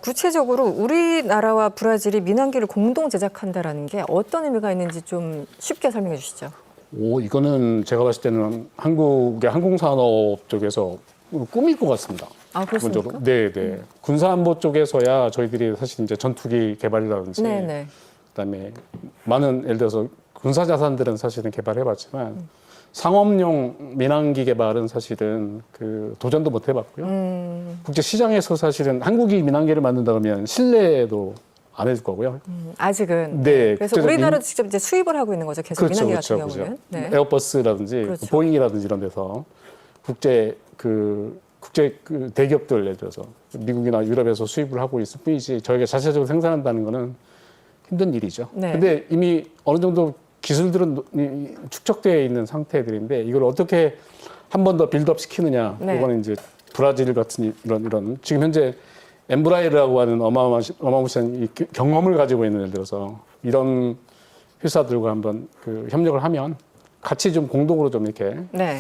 구체적으로 우리나라와 브라질이 민항기를 공동 제작한다라는 게 어떤 의미가 있는지 좀 쉽게 설명해 주시죠. 이거는 제가 봤을 때는 한국의 항공산업 쪽에서 꿈일 것 같습니다. 아, 그렇습니까? 네. 군사안보 쪽에서야 저희들이 사실 이제 전투기 개발이라든지 네네. 그다음에 많은 예를 들어서 군사 자산들은 사실은 개발해봤지만 상업용 민항기 개발은 사실은 도전도 못 해봤고요. 국제 시장에서 사실은 한국이 민항기를 만든다 그러면 신뢰도 안 해줄 거고요. 아직은. 네. 그래서 우리나라도 직접 이제 수입을 하고 있는 거죠. 계속 민항기 같은 경우는. 네. 에어버스라든지 그렇죠. 보잉이라든지 이런 데서 국제 대기업들 예를 들어서 미국이나 유럽에서 수입을 하고 있을 뿐이지 저희가 자체적으로 생산한다는 거는 힘든 일이죠. 네. 근데 이미 어느 정도 기술들은 축적되어 있는 상태들인데 이걸 어떻게 한 번 더 빌드업 시키느냐. 네. 이거는 이제 브라질 같은 이런 지금 현재 엠브라이라고 하는 어마무시한 이 경험을 가지고 있는 예를 들어서 이런 회사들과 한번 협력을 하면 같이 좀 공동으로 좀 이렇게 네.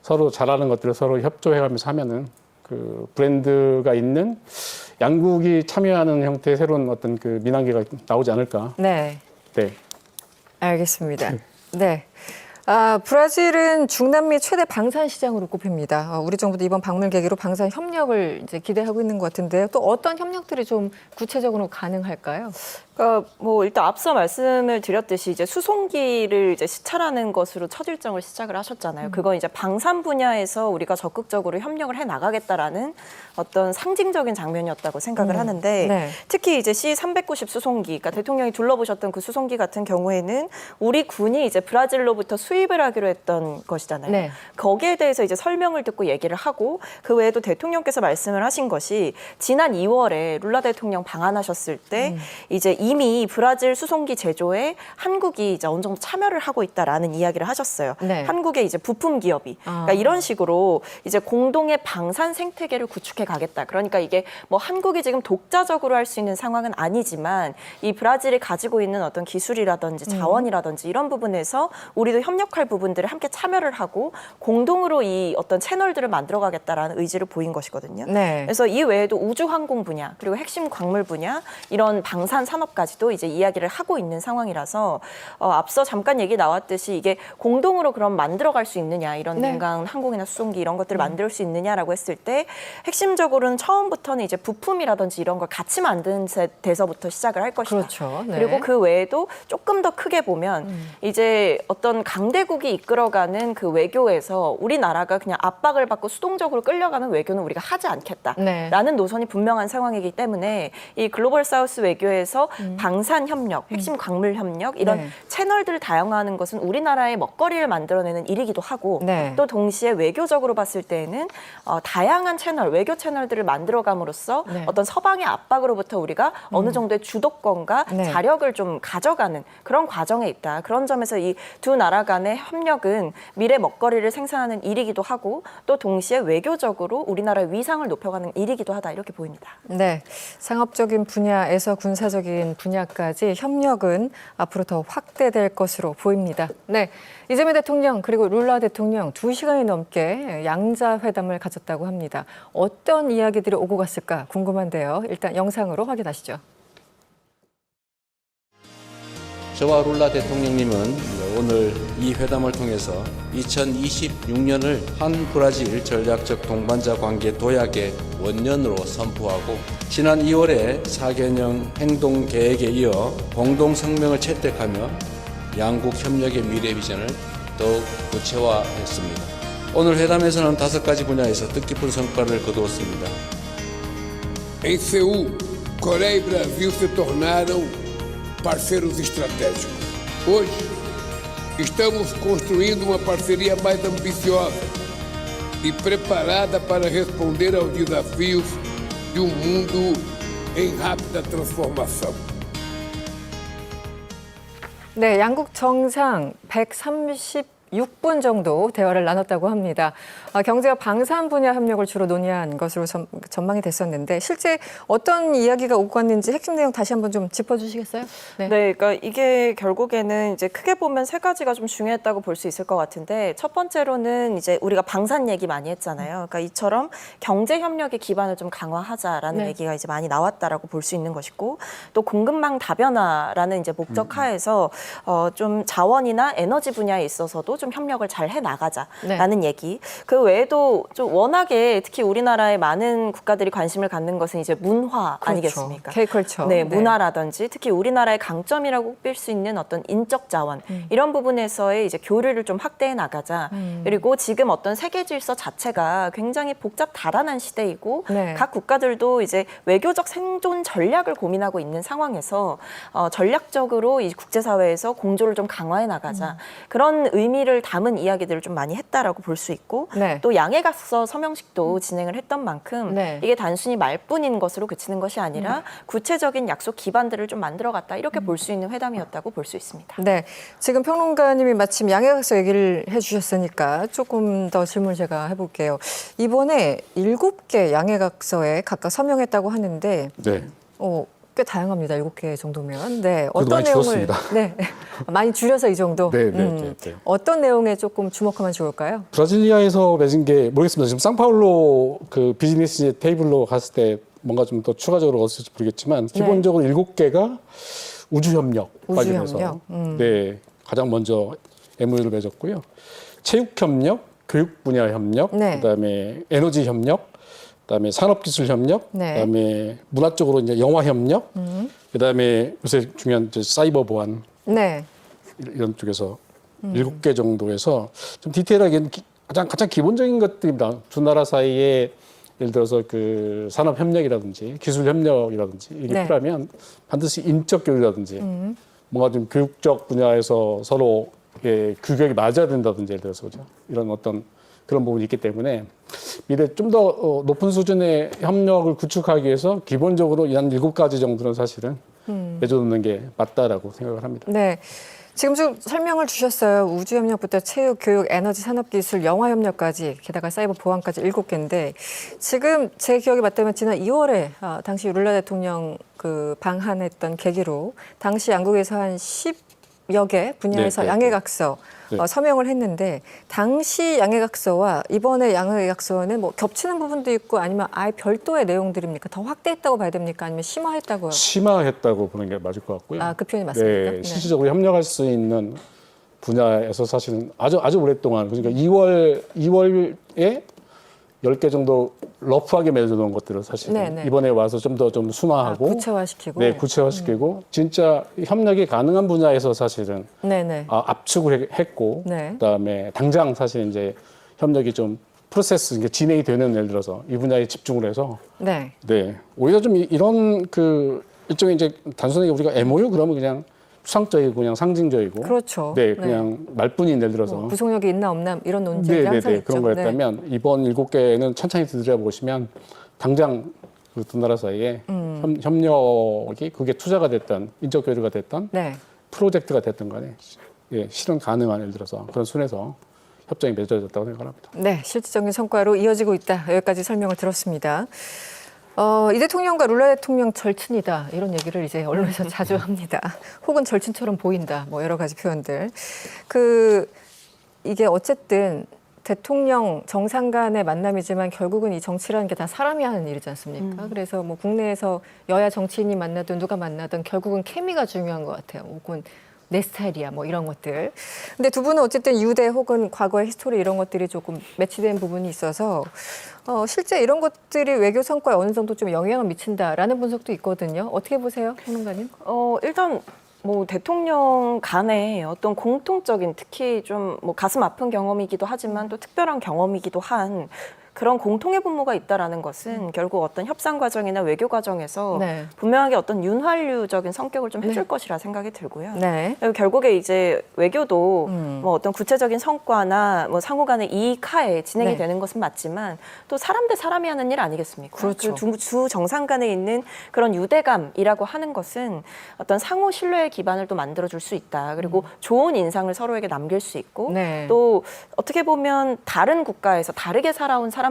서로 잘하는 것들을 서로 협조해가면서 하면은 브랜드가 있는 양국이 참여하는 형태의 새로운 어떤 민항기가 나오지 않을까. 네. 네. 알겠습니다. 네. 브라질은 중남미 최대 방산 시장으로 꼽힙니다. 우리 정부도 이번 방문 계기로 방산 협력을 이제 기대하고 있는 것 같은데요. 또 어떤 협력들이 좀 구체적으로 가능할까요? 그러니까 뭐 일단 앞서 말씀을 드렸듯이 이제 수송기를 이제 시찰하는 것으로 첫 일정을 시작을 하셨잖아요. 그건 이제 방산 분야에서 우리가 적극적으로 협력을 해 나가겠다라는 어떤 상징적인 장면이었다고 생각을 하는데 네. 특히 이제 C-390 수송기, 그러니까 대통령이 둘러보셨던 그 수송기 같은 경우에는 우리 군이 이제 브라질로부터 수입을 하기로 했던 것이잖아요. 네. 거기에 대해서 이제 설명을 듣고 얘기를 하고 그 외에도 대통령께서 말씀을 하신 것이 지난 2월에 룰라 대통령 방한하셨을 때 이제 이미 브라질 수송기 제조에 한국이 이제 어느 정도 참여를 하고 있다라는 이야기를 하셨어요. 네. 한국의 이제 부품 기업이 그러니까 이런 식으로 이제 공동의 방산 생태계를 구축해 가겠다. 그러니까 이게 뭐 한국이 지금 독자적으로 할 수 있는 상황은 아니지만 이 브라질이 가지고 있는 어떤 기술이라든지 자원이라든지 이런 부분에서 우리도 협력할 부분들을 함께 참여를 하고 공동으로 이 어떤 채널들을 만들어가겠다라는 의지를 보인 것이거든요. 네. 그래서 이 외에도 우주항공 분야 그리고 핵심 광물 분야 이런 방산 산업 협력까지도 이제 이야기를 하고 있는 상황이라서 앞서 잠깐 얘기 나왔듯이 이게 공동으로 그럼 만들어갈 수 있느냐 이런 네. 민간 항공이나 수송기 이런 것들을 만들 수 있느냐라고 했을 때 핵심적으로는 처음부터는 이제 부품이라든지 이런 걸 같이 만드는 데서부터 시작을 할 것이다. 그렇죠. 네. 그리고 그 외에도 조금 더 크게 보면 이제 어떤 강대국이 이끌어가는 그 외교에서 우리나라가 그냥 압박을 받고 수동적으로 끌려가는 외교는 우리가 하지 않겠다라는 노선이 분명한 상황이기 때문에 이 글로벌 사우스 외교에서 방산 협력, 핵심 광물 협력 이런 네. 채널들을 다양화하는 것은 우리나라의 먹거리를 만들어내는 일이기도 하고 네. 또 동시에 외교적으로 봤을 때에는 다양한 채널, 외교 채널들을 만들어감으로써 네. 어떤 서방의 압박으로부터 우리가 어느 정도의 주도권과 네. 자력을 좀 가져가는 그런 과정에 있다. 그런 점에서 이 두 나라 간의 협력은 미래 먹거리를 생산하는 일이기도 하고 또 동시에 외교적으로 우리나라의 위상을 높여가는 일이기도 하다. 이렇게 보입니다. 네, 상업적인 분야에서 군사적인 분야까지 협력은 앞으로 더 확대될 것으로 보입니다. 네, 이재명 대통령 그리고 룰라 대통령 2시간이 넘게 양자 회담을 가졌다고 합니다. 어떤 이야기들이 오고 갔을까 궁금한데요. 일단 영상으로 확인하시죠. 저와 룰라 대통령님은 오늘 이 회담을 통해서 2026년을 한 브라질 전략적 동반자 관계 도약의 원년으로 선포하고 지난 2월에 4개년 행동 계획에 이어 공동 성명을 채택하며 양국 협력의 미래 비전을 더욱 구체화했습니다. 오늘 회담에서는 5가지 분야에서 뜻깊은 성과를 거두었습니다. Em Seul, Coreia e Brasil se tornaram parceiros estratégicos. Hoje, estamos construindo uma parceria mais ambiciosa e preparada para responder aos desafios de um mundo em rápida transformação. 네, 양국 정상 136분 정도 대화를 나눴다고 합니다. 경제와 방산 분야 협력을 주로 논의한 것으로 전망이 됐었는데 실제 어떤 이야기가 오고 갔는지 핵심 내용 다시 한번 좀 짚어주시겠어요? 네, 그러니까 이게 결국에는 이제 크게 보면 3가지가 좀 중요했다고 볼 수 있을 것 같은데 첫 번째로는 이제 우리가 방산 얘기 많이 했잖아요. 그러니까 이처럼 경제 협력의 기반을 좀 강화하자라는 네. 얘기가 이제 많이 나왔다라고 볼 수 있는 것이고 또 공급망 다변화라는 이제 목적 하에서 좀 자원이나 에너지 분야에 있어서도 좀 협력을 잘 해 나가자라는 얘기. 그 외에도 좀 워낙에 특히 우리나라의 많은 국가들이 관심을 갖는 것은 이제 문화 그렇죠. 아니겠습니까? K컬처. 네, 문화라든지 특히 우리나라의 강점이라고 꼽힐 수 있는 어떤 인적 자원 이런 부분에서의 이제 교류를 좀 확대해 나가자. 그리고 지금 어떤 세계 질서 자체가 굉장히 복잡 다단한 시대이고 네. 각 국가들도 이제 외교적 생존 전략을 고민하고 있는 상황에서 전략적으로 이 국제사회에서 공조를 좀 강화해 나가자. 그런 의미를 담은 이야기들을 좀 많이 했다라고 볼 수 있고 네. 또 양해각서 서명식도 진행을 했던 만큼 네. 이게 단순히 말뿐인 것으로 그치는 것이 아니라 구체적인 약속 기반들을 좀 만들어갔다 이렇게 볼 수 있는 회담이었다고 볼 수 있습니다. 네, 지금 평론가님이 마침 양해각서 얘기를 해주셨으니까 조금 더 질문을 제가 해볼게요. 이번에 7개 양해각서에 각각 서명했다고 하는데 네. 꽤 다양합니다. 7개 정도면. 네, 그래도 많이 줄었습니다. 네, 많이 줄여서 이 정도. 네, 네. 어떤 내용에 조금 주목하면 좋을까요? 브라질리아에서 맺은 게 모르겠습니다. 지금 상파울로 그 비즈니스 테이블로 갔을 때 뭔가 좀 더 추가적으로 얻었을지 모르겠지만 기본적으로 7개가 우주협력 관련해서 네, 가장 먼저 MOU를 맺었고요. 체육협력, 교육 분야 협력, 네. 그다음에 에너지 협력, 그다음에 산업기술 협력, 네. 그다음에 문화 쪽으로 이제 영화 협력, 그다음에 요새 중요한 이제 사이버 보안 네. 이런 쪽에서 7개 정도에서 좀 디테일하게 가장 기본적인 것들입니다. 두 나라 사이에 예를 들어서 그 산업 협력이라든지 기술 협력이라든지 이게 네. 필요하면 반드시 인적 교류라든지 뭔가 좀 교육적 분야에서 서로 규격이 맞아야 된다든지 예를 들어서 그죠? 이런 어떤 그런 부분이 있기 때문에 미래 좀 더 높은 수준의 협력을 구축하기 위해서 기본적으로 한 7가지 정도는 사실은 맺어놓는 게 맞다라고 생각을 합니다. 네. 지금 좀 설명을 주셨어요. 우주협력부터 체육, 교육, 에너지, 산업기술, 영화협력까지 게다가 사이버 보안까지 7개인데 지금 제 기억에 맞다면 지난 2월에 당시 룰라 대통령 그 방한했던 계기로 당시 양국에서 한 여개 분야에서 네, 네, 양해각서 네. 서명을 했는데 당시 양해각서와 이번에 양해각서는 뭐 겹치는 부분도 있고 아니면 아예 별도의 내용들입니까? 더 확대했다고 봐야 됩니까? 아니면 심화했다고요? 심화했다고 보는 게 맞을 것 같고요. 아, 그 표현이 맞습니까? 네, 실질적으로 협력할 수 있는 분야에서 사실은 아주 오랫동안, 그러니까 2월에 10개 정도 러프하게 맺어놓은 것들을 사실 네. 이번에 와서 좀 더 좀 순화하고 구체화시키고. 네, 구체화시키고 진짜 협력이 가능한 분야에서 사실은 네네. 압축을 했고 네. 그다음에 당장 사실 이제 협력이 좀 프로세스 이게 진행이 되는, 예를 들어서 이 분야에 집중을 해서 네. 네, 오히려 좀 이런 그 일종의 이제 단순하게 우리가 MOU 그러면 그냥 추상적이고 그냥 상징적이고 그렇죠. 네, 그냥 말뿐인, 예를 들어서 뭐 구속력이 있나 없나 이런 논쟁이 항상 있죠. 그런 거였다면 이번 7개는 천천히 들여다보시면 당장 그 두 나라 사이에 협력이 그게 투자가 됐던 인적 교류가 됐던 네. 프로젝트가 됐던 간에 예, 실현 가능한, 예를 들어서 그런 순에서 협정이 맺어졌다고 생각합니다. 네, 실질적인 성과로 이어지고 있다. 여기까지 설명을 들었습니다. 이 대통령과 룰라 대통령 절친이다. 이런 얘기를 이제 언론에서 자주 합니다. 혹은 절친처럼 보인다. 뭐 여러 가지 표현들. 이게 어쨌든 대통령 정상 간의 만남이지만 결국은 이 정치라는 게 다 사람이 하는 일이지 않습니까? 그래서 뭐 국내에서 여야 정치인이 만나든 누가 만나든 결국은 케미가 중요한 것 같아요. 혹은 내 스타일이야 뭐 이런 것들. 근데 두 분은 어쨌든 유대 혹은 과거의 히스토리 이런 것들이 조금 매치된 부분이 있어서 실제 이런 것들이 외교 성과에 어느 정도 좀 영향을 미친다라는 분석도 있거든요. 어떻게 보세요, 평론가님? 일단 뭐 대통령 간의 어떤 공통적인, 특히 좀 뭐 가슴 아픈 경험이기도 하지만 또 특별한 경험이기도 한 그런 공통의 분모가 있다라는 것은 결국 어떤 협상 과정이나 외교 과정에서 네. 분명하게 어떤 윤활유적인 성격을 좀 해줄 네. 것이라 생각이 들고요. 네. 그리고 결국에 이제 외교도 뭐 어떤 구체적인 성과나 뭐 상호간의 이익하에 진행이 네. 되는 것은 맞지만 또 사람 대 사람이 하는 일 아니겠습니까? 그렇죠. 두 정상 간에 있는 그런 유대감이라고 하는 것은 어떤 상호 신뢰의 기반을 또 만들어줄 수 있다. 그리고 좋은 인상을 서로에게 남길 수 있고 네. 또 어떻게 보면 다른 국가에서 다르게 살아온 사람들이지만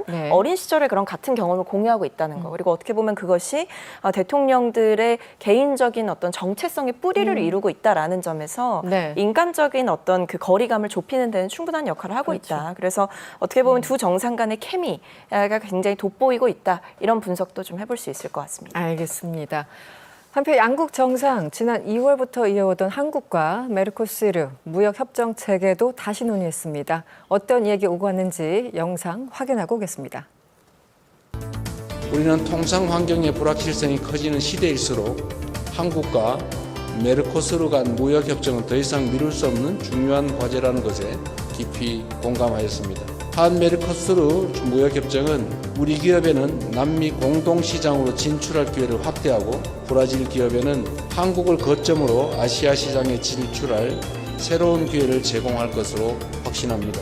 네. 어린 시절에 그런 같은 경험을 공유하고 있다는 거. 그리고 어떻게 보면 그것이 대통령들의 개인적인 어떤 정체성의 뿌리를 이루고 있다라는 점에서 네. 인간적인 어떤 그 거리감을 좁히는 데는 충분한 역할을 하고 그렇죠. 있다. 그래서 어떻게 보면 두 정상 간의 케미가 굉장히 돋보이고 있다. 이런 분석도 좀 해볼 수 있을 것 같습니다. 알겠습니다. 한편 양국 정상 지난 2월부터 이어오던 한국과 메르코스르 무역 협정 체계도 다시 논의했습니다. 어떤 이야기 오고 갔는지 영상 확인하고 오겠습니다. 우리는 통상 환경의 불확실성이 커지는 시대일수록 한국과 메르코스르 간 무역 협정은 더 이상 미룰 수 없는 중요한 과제라는 것에 깊이 공감하였습니다. 한 메르코스르 무역 협정은 우리 기업에는 남미 공동 시장으로 진출할 기회를 확대하고 브라질 기업에는 한국을 거점으로 아시아 시장에 진출할 새로운 기회를 제공할 것으로 확신합니다.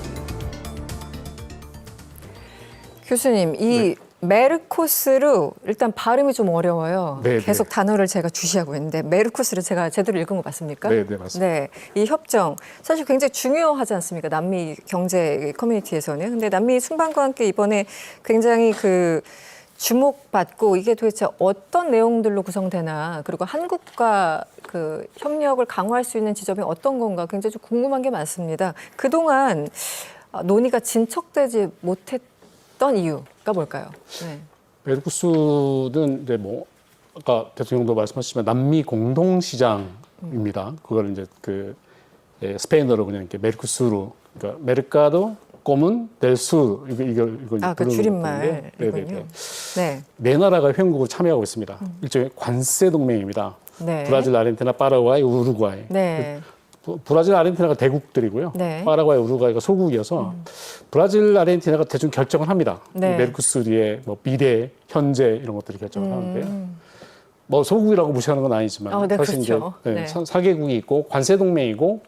교수님, 이 메르코스르 일단 발음이 좀 어려워요. 네, 계속 단어를 제가 주시하고 있는데 메르코스르 제가 제대로 읽은 거 맞습니까? 네, 맞습니다. 네, 이 협정 사실 굉장히 중요하지 않습니까? 남미 경제 커뮤니티에서는. 근데 남미 순방과 함께 이번에 굉장히 주목받고 이게 도대체 어떤 내용들로 구성되나, 그리고 한국과 그 협력을 강화할 수 있는 지점이 어떤 건가 굉장히 좀 궁금한 게 많습니다. 그동안 논의가 진척되지 못했던 이유가 뭘까요? 네. 메르코스는 이제 뭐 아까 대통령도 말씀하셨지만 남미 공동 시장입니다. 그걸 이제 스페인어로 그냥 이렇게 메르코스르, 그러니까 메르카도 꼬문 델수 이거 그 줄임말이군요. 네. 네 나라가 회원국으로 참여하고 있습니다. 일종의 관세 동맹입니다. 네. 브라질, 아르헨티나, 파라과이, 우루과이. 네. 브라질, 아르헨티나가 대국들이고요. 네. 파라과이, 우루과이가 소국이어서 브라질, 아르헨티나가 대충 결정을 합니다. 네. 메르코스르의 뭐 미래, 현재 이런 것들을 결정을 하는데요. 뭐 소국이라고 무시하는 건 아니지만 네, 사실 그렇죠. 이제 네. 4개국이 있고 관세 동맹이고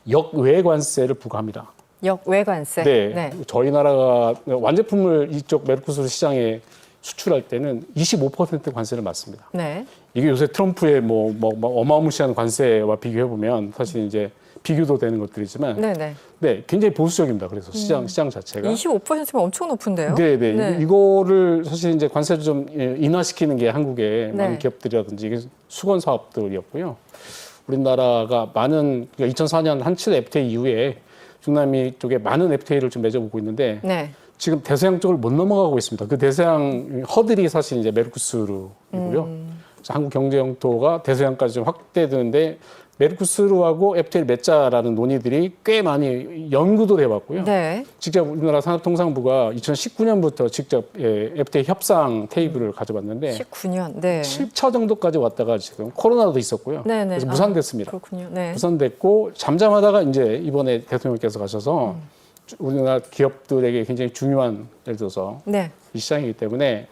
역외 관세를 부과합니다. 역외관세. 네. 저희 나라가 완제품을 이쪽 메르코스르 시장에 수출할 때는 25% 관세를 맞습니다. 네. 이게 요새 트럼프의 뭐 어마무시한 관세와 비교해 보면 사실 이제 비교도 되는 것들이지만, 네, 굉장히 보수적입니다. 그래서 시장 자체가 25%면 엄청 높은데요. 네. 이거를 사실 이제 관세를 좀 인하시키는 게 한국의 많은 기업들이라든지 이게 수건 사업들이었고요. 우리나라가 많은 2004년 한칠 FTA 이후에 중남미 쪽에 많은 FTA를 좀 맺어보고 있는데 네. 지금 대서양 쪽을 못 넘어가고 있습니다. 그 대서양 허들이 사실 이제 메르코스루이고요. 그래서 한국 경제 영토가 대서양까지 좀 확대되는데 메르코스루하고 FTA를 맺자라는 논의들이 꽤 많이 연구도 해봤고요. 네. 직접 우리나라 산업통상부가 2019년부터 직접 FTA 협상 테이블을 가져봤는데 19년. 네. 7차 정도까지 왔다가 지금 코로나도 있었고요. 네네. 그래서 무산됐습니다. 그렇군요. 네. 무산됐고 잠잠하다가 이제 이번에 대통령께서 가셔서 우리나라 기업들에게 굉장히 중요한 예를 들어서 네. 이 시장이기 때문에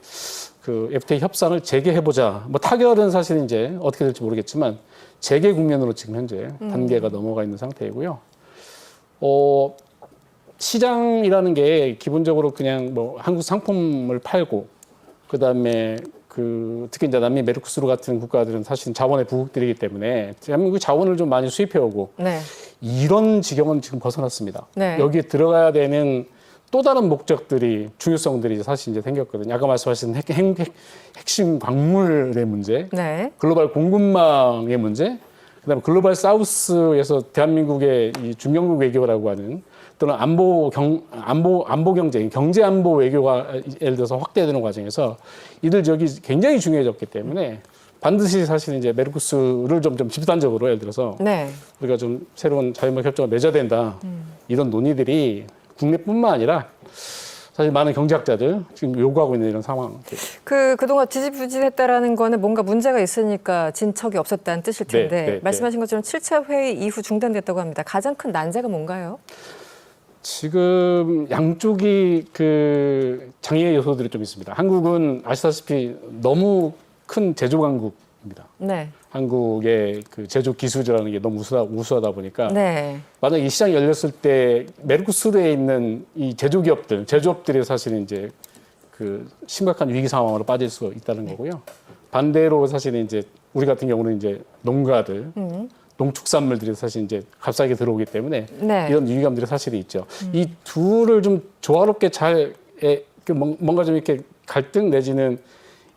그 FTA 협상을 재개해보자. 뭐 타결은 사실 이제 어떻게 될지 모르겠지만 재개 국면으로 지금 현재 단계가 넘어가 있는 상태이고요. 시장이라는 게 기본적으로 그냥 뭐 한국 상품을 팔고 그다음에 그 특히 이제 남미 메르코스루 같은 국가들은 사실 자원의 부국들이기 때문에 대한민국이 자원을 좀 많이 수입해오고 네. 이런 지경은 지금 벗어났습니다. 네. 여기에 들어가야 되는 또 다른 목적들이 중요성들이 사실 이제 생겼거든요. 아까 말씀하신 핵심 광물의 문제, 네. 글로벌 공급망의 문제, 그다음에 글로벌 사우스에서 대한민국의 이 중경국 외교라고 하는 또는 안보 경제, 경제 안보 외교가 예를 들어서 확대되는 과정에서 이들 지역이 굉장히 중요해졌기 때문에 반드시 사실 이제 메르코스를 좀 집단적으로 예를 들어서 네. 우리가 좀 새로운 자유무역 협정을 맺어야 된다. 이런 논의들이 국내뿐만 아니라 사실 많은 경제학자들 지금 요구하고 있는 이런 상황. 그동안 지지부진했다라는 거는 뭔가 문제가 있으니까 진척이 없었다는 뜻일 텐데 네, 말씀하신 것처럼 7차 회의 이후 중단됐다고 합니다. 가장 큰 난제가 뭔가요? 지금 양쪽이 그 장애 요소들이 좀 있습니다. 한국은 아시다시피 너무 큰 제조 강국입니다. 네. 한국의 그 제조 기술이라는 게 너무 우수하다 보니까 네. 만약 이 시장이 열렸을 때 메르코스루에 있는 이 제조기업들, 제조업들이 사실은 이제 그 심각한 위기 상황으로 빠질 수 있다는 거고요. 반대로 사실은 이제 우리 같은 경우는 이제 농가들, 농축산물들이 사실 이제 값싸게 들어오기 때문에 네. 이런 위기감들이 사실이 있죠. 이 둘을 좀 조화롭게 잘 뭔가 좀 이렇게 갈등 내지는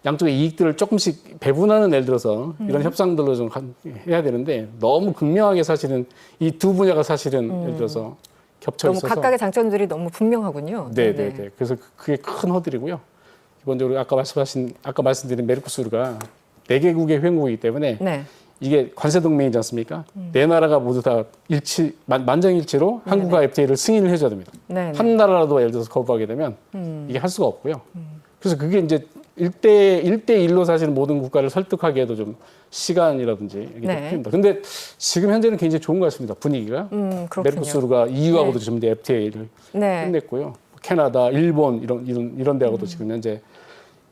양쪽의 이익들을 조금씩 배분하는 예를 들어서 이런 협상들로 좀 해야 되는데 너무 극명하게 사실은 이 두 분야가 사실은 예를 들어서 겹쳐 너무 있어서 각각의 장점들이 너무 분명하군요. 네네네. 그래서 그게 큰 허들이고요. 기본적으로 아까 말씀드린 메르코스루가 4개국의 회원국이기 때문에 네. 이게 관세 동맹이지 않습니까? 네 나라가 모두 다 만장일치로 한국과 FTA를 승인을 해줘야 됩니다. 네네. 한 나라라도 예를 들어서 거부하게 되면 이게 할 수가 없고요. 그래서 그게 이제 1대1로 사실 모든 국가를 설득하기에도 좀 시간이라든지 이게 네. 필요합니다. 근데 지금 현재는 굉장히 좋은 것 같습니다. 분위기가. 그렇군요. 메르코스루가 EU하고도 네. 지금 이제 FTA를 네. 끝냈고요. 캐나다, 일본 이런 데하고도 지금 현재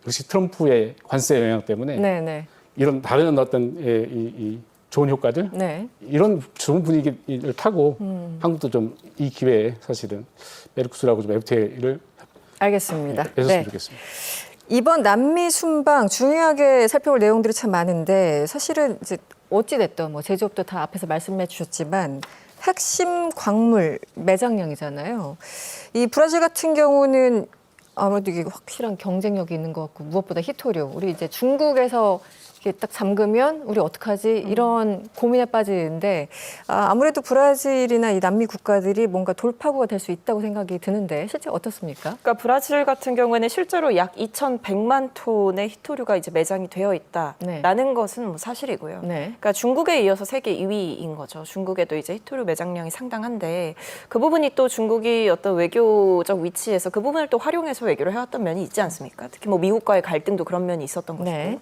역시 트럼프의 관세 영향 때문에 네네. 이런 다른 어떤 이 좋은 효과들 네. 이런 좋은 분위기를 타고 한국도 좀 이 기회에 사실은 메르코스루하고 좀 FTA를 알겠습니다. 했었으면 네. 좋겠습니다. 이번 남미 순방 중요하게 살펴볼 내용들이 참 많은데 사실은 이제 어찌 됐든 뭐 제조업도 다 앞에서 말씀해 주셨지만 핵심 광물 매장량이잖아요. 이 브라질 같은 경우는 아무래도 이게 확실한 경쟁력이 있는 것 같고 무엇보다 히토류. 우리 이제 중국에서 이게 딱 잠그면 우리 어떡하지? 이런 고민에 빠지는데 아무래도 브라질이나 이 남미 국가들이 뭔가 돌파구가 될 수 있다고 생각이 드는데 실제 어떻습니까? 그러니까 브라질 같은 경우에는 실제로 약 2,100만 톤의 히토류가 이제 매장이 되어 있다라는 네. 것은 뭐 사실이고요. 네. 그러니까 중국에 이어서 세계 2위인 거죠. 중국에도 이제 히토류 매장량이 상당한데 그 부분이 또 중국이 어떤 외교적 위치에서 그 부분을 또 활용해서 외교를 해왔던 면이 있지 않습니까? 특히 뭐 미국과의 갈등도 그런 면이 있었던 것이고. 네.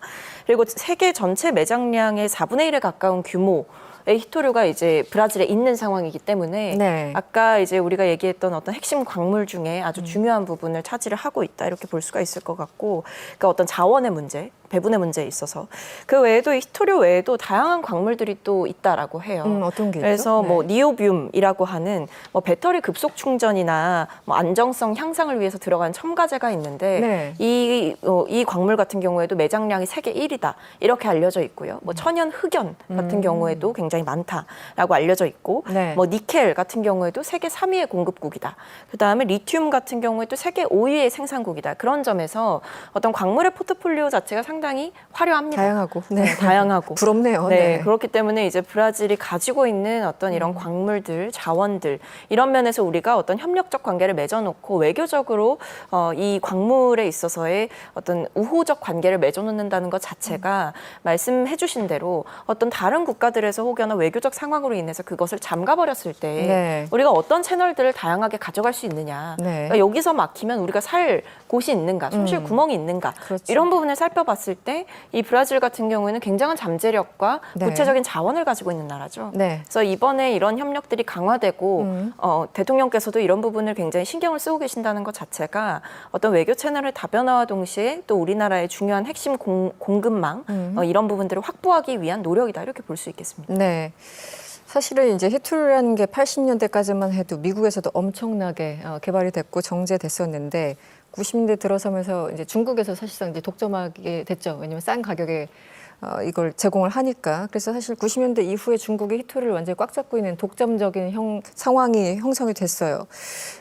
그리고 세계 전체 매장량의 4분의 1에 가까운 규모의 히토류가 이제 브라질에 있는 상황이기 때문에 네. 아까 이제 우리가 얘기했던 어떤 핵심 광물 중에 아주 중요한 부분을 차지를 하고 있다 이렇게 볼 수가 있을 것 같고, 그러니까 어떤 자원의 문제, 배분의 문제에 있어서 그 외에도 히토류 외에도 다양한 광물들이 또 있다라고 해요. 어떤 게 있죠? 그래서 뭐 네. 니오뷴이라고 하는 뭐 배터리 급속 충전이나 뭐 안정성 향상을 위해서 들어간 첨가제가 있는데 네. 이 광물 같은 경우에도 매장량이 세계 1위다 이렇게 알려져 있고요. 뭐 천연 흑연 같은 경우에도 굉장히 많다라고 알려져 있고, 네. 뭐 니켈 같은 경우에도 세계 3위의 공급국이다. 그 다음에 리튬 같은 경우에도 세계 5위의 생산국이다. 그런 점에서 어떤 광물의 포트폴리오 자체가 상당히 상당히 화려합니다. 다양하고. 네. 다양하고. 부럽네요. 네, 그렇기 때문에 이제 브라질이 가지고 있는 어떤 이런 광물들, 자원들 이런 면에서 우리가 어떤 협력적 관계를 맺어놓고 외교적으로 이 광물에 있어서의 어떤 우호적 관계를 맺어놓는다는 것 자체가 말씀해주신 대로 어떤 다른 국가들에서 혹여나 외교적 상황으로 인해서 그것을 잠가버렸을 때 네. 우리가 어떤 채널들을 다양하게 가져갈 수 있느냐. 네. 그러니까 여기서 막히면 우리가 살 곳이 있는가, 손실 구멍이 있는가 그렇죠. 이런 부분을 살펴봤을 때 이 브라질 같은 경우에는 굉장한 잠재력과 네. 구체적인 자원을 가지고 있는 나라죠. 네. 그래서 이번에 이런 협력들이 강화되고 대통령께서도 이런 부분을 굉장히 신경을 쓰고 계신다는 것 자체가 어떤 외교 채널의 다변화와 동시에 또 우리나라의 중요한 핵심 공급망 이런 부분들을 확보하기 위한 노력이다 이렇게 볼 수 있겠습니다. 네. 사실은 이제 히토류라는 게 80년대까지만 해도 미국에서도 엄청나게 개발이 됐고 정제됐었는데 90년대 들어서면서 이제 중국에서 사실상 이제 독점하게 됐죠. 왜냐하면 싼 가격에 이걸 제공을 하니까. 그래서 사실 90년대 이후에 중국이 히토류를 완전히 꽉 잡고 있는 독점적인 상황이 형성이 됐어요.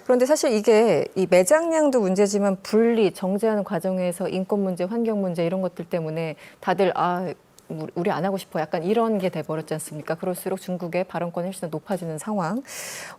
그런데 사실 이게 이 매장량도 문제지만 분리, 정제하는 과정에서 인권 문제, 환경 문제 이런 것들 때문에 다들 우리 안 하고 싶어 약간 이런 게 돼버렸지 않습니까? 그럴수록 중국의 발언권이 훨씬 더 높아지는 상황.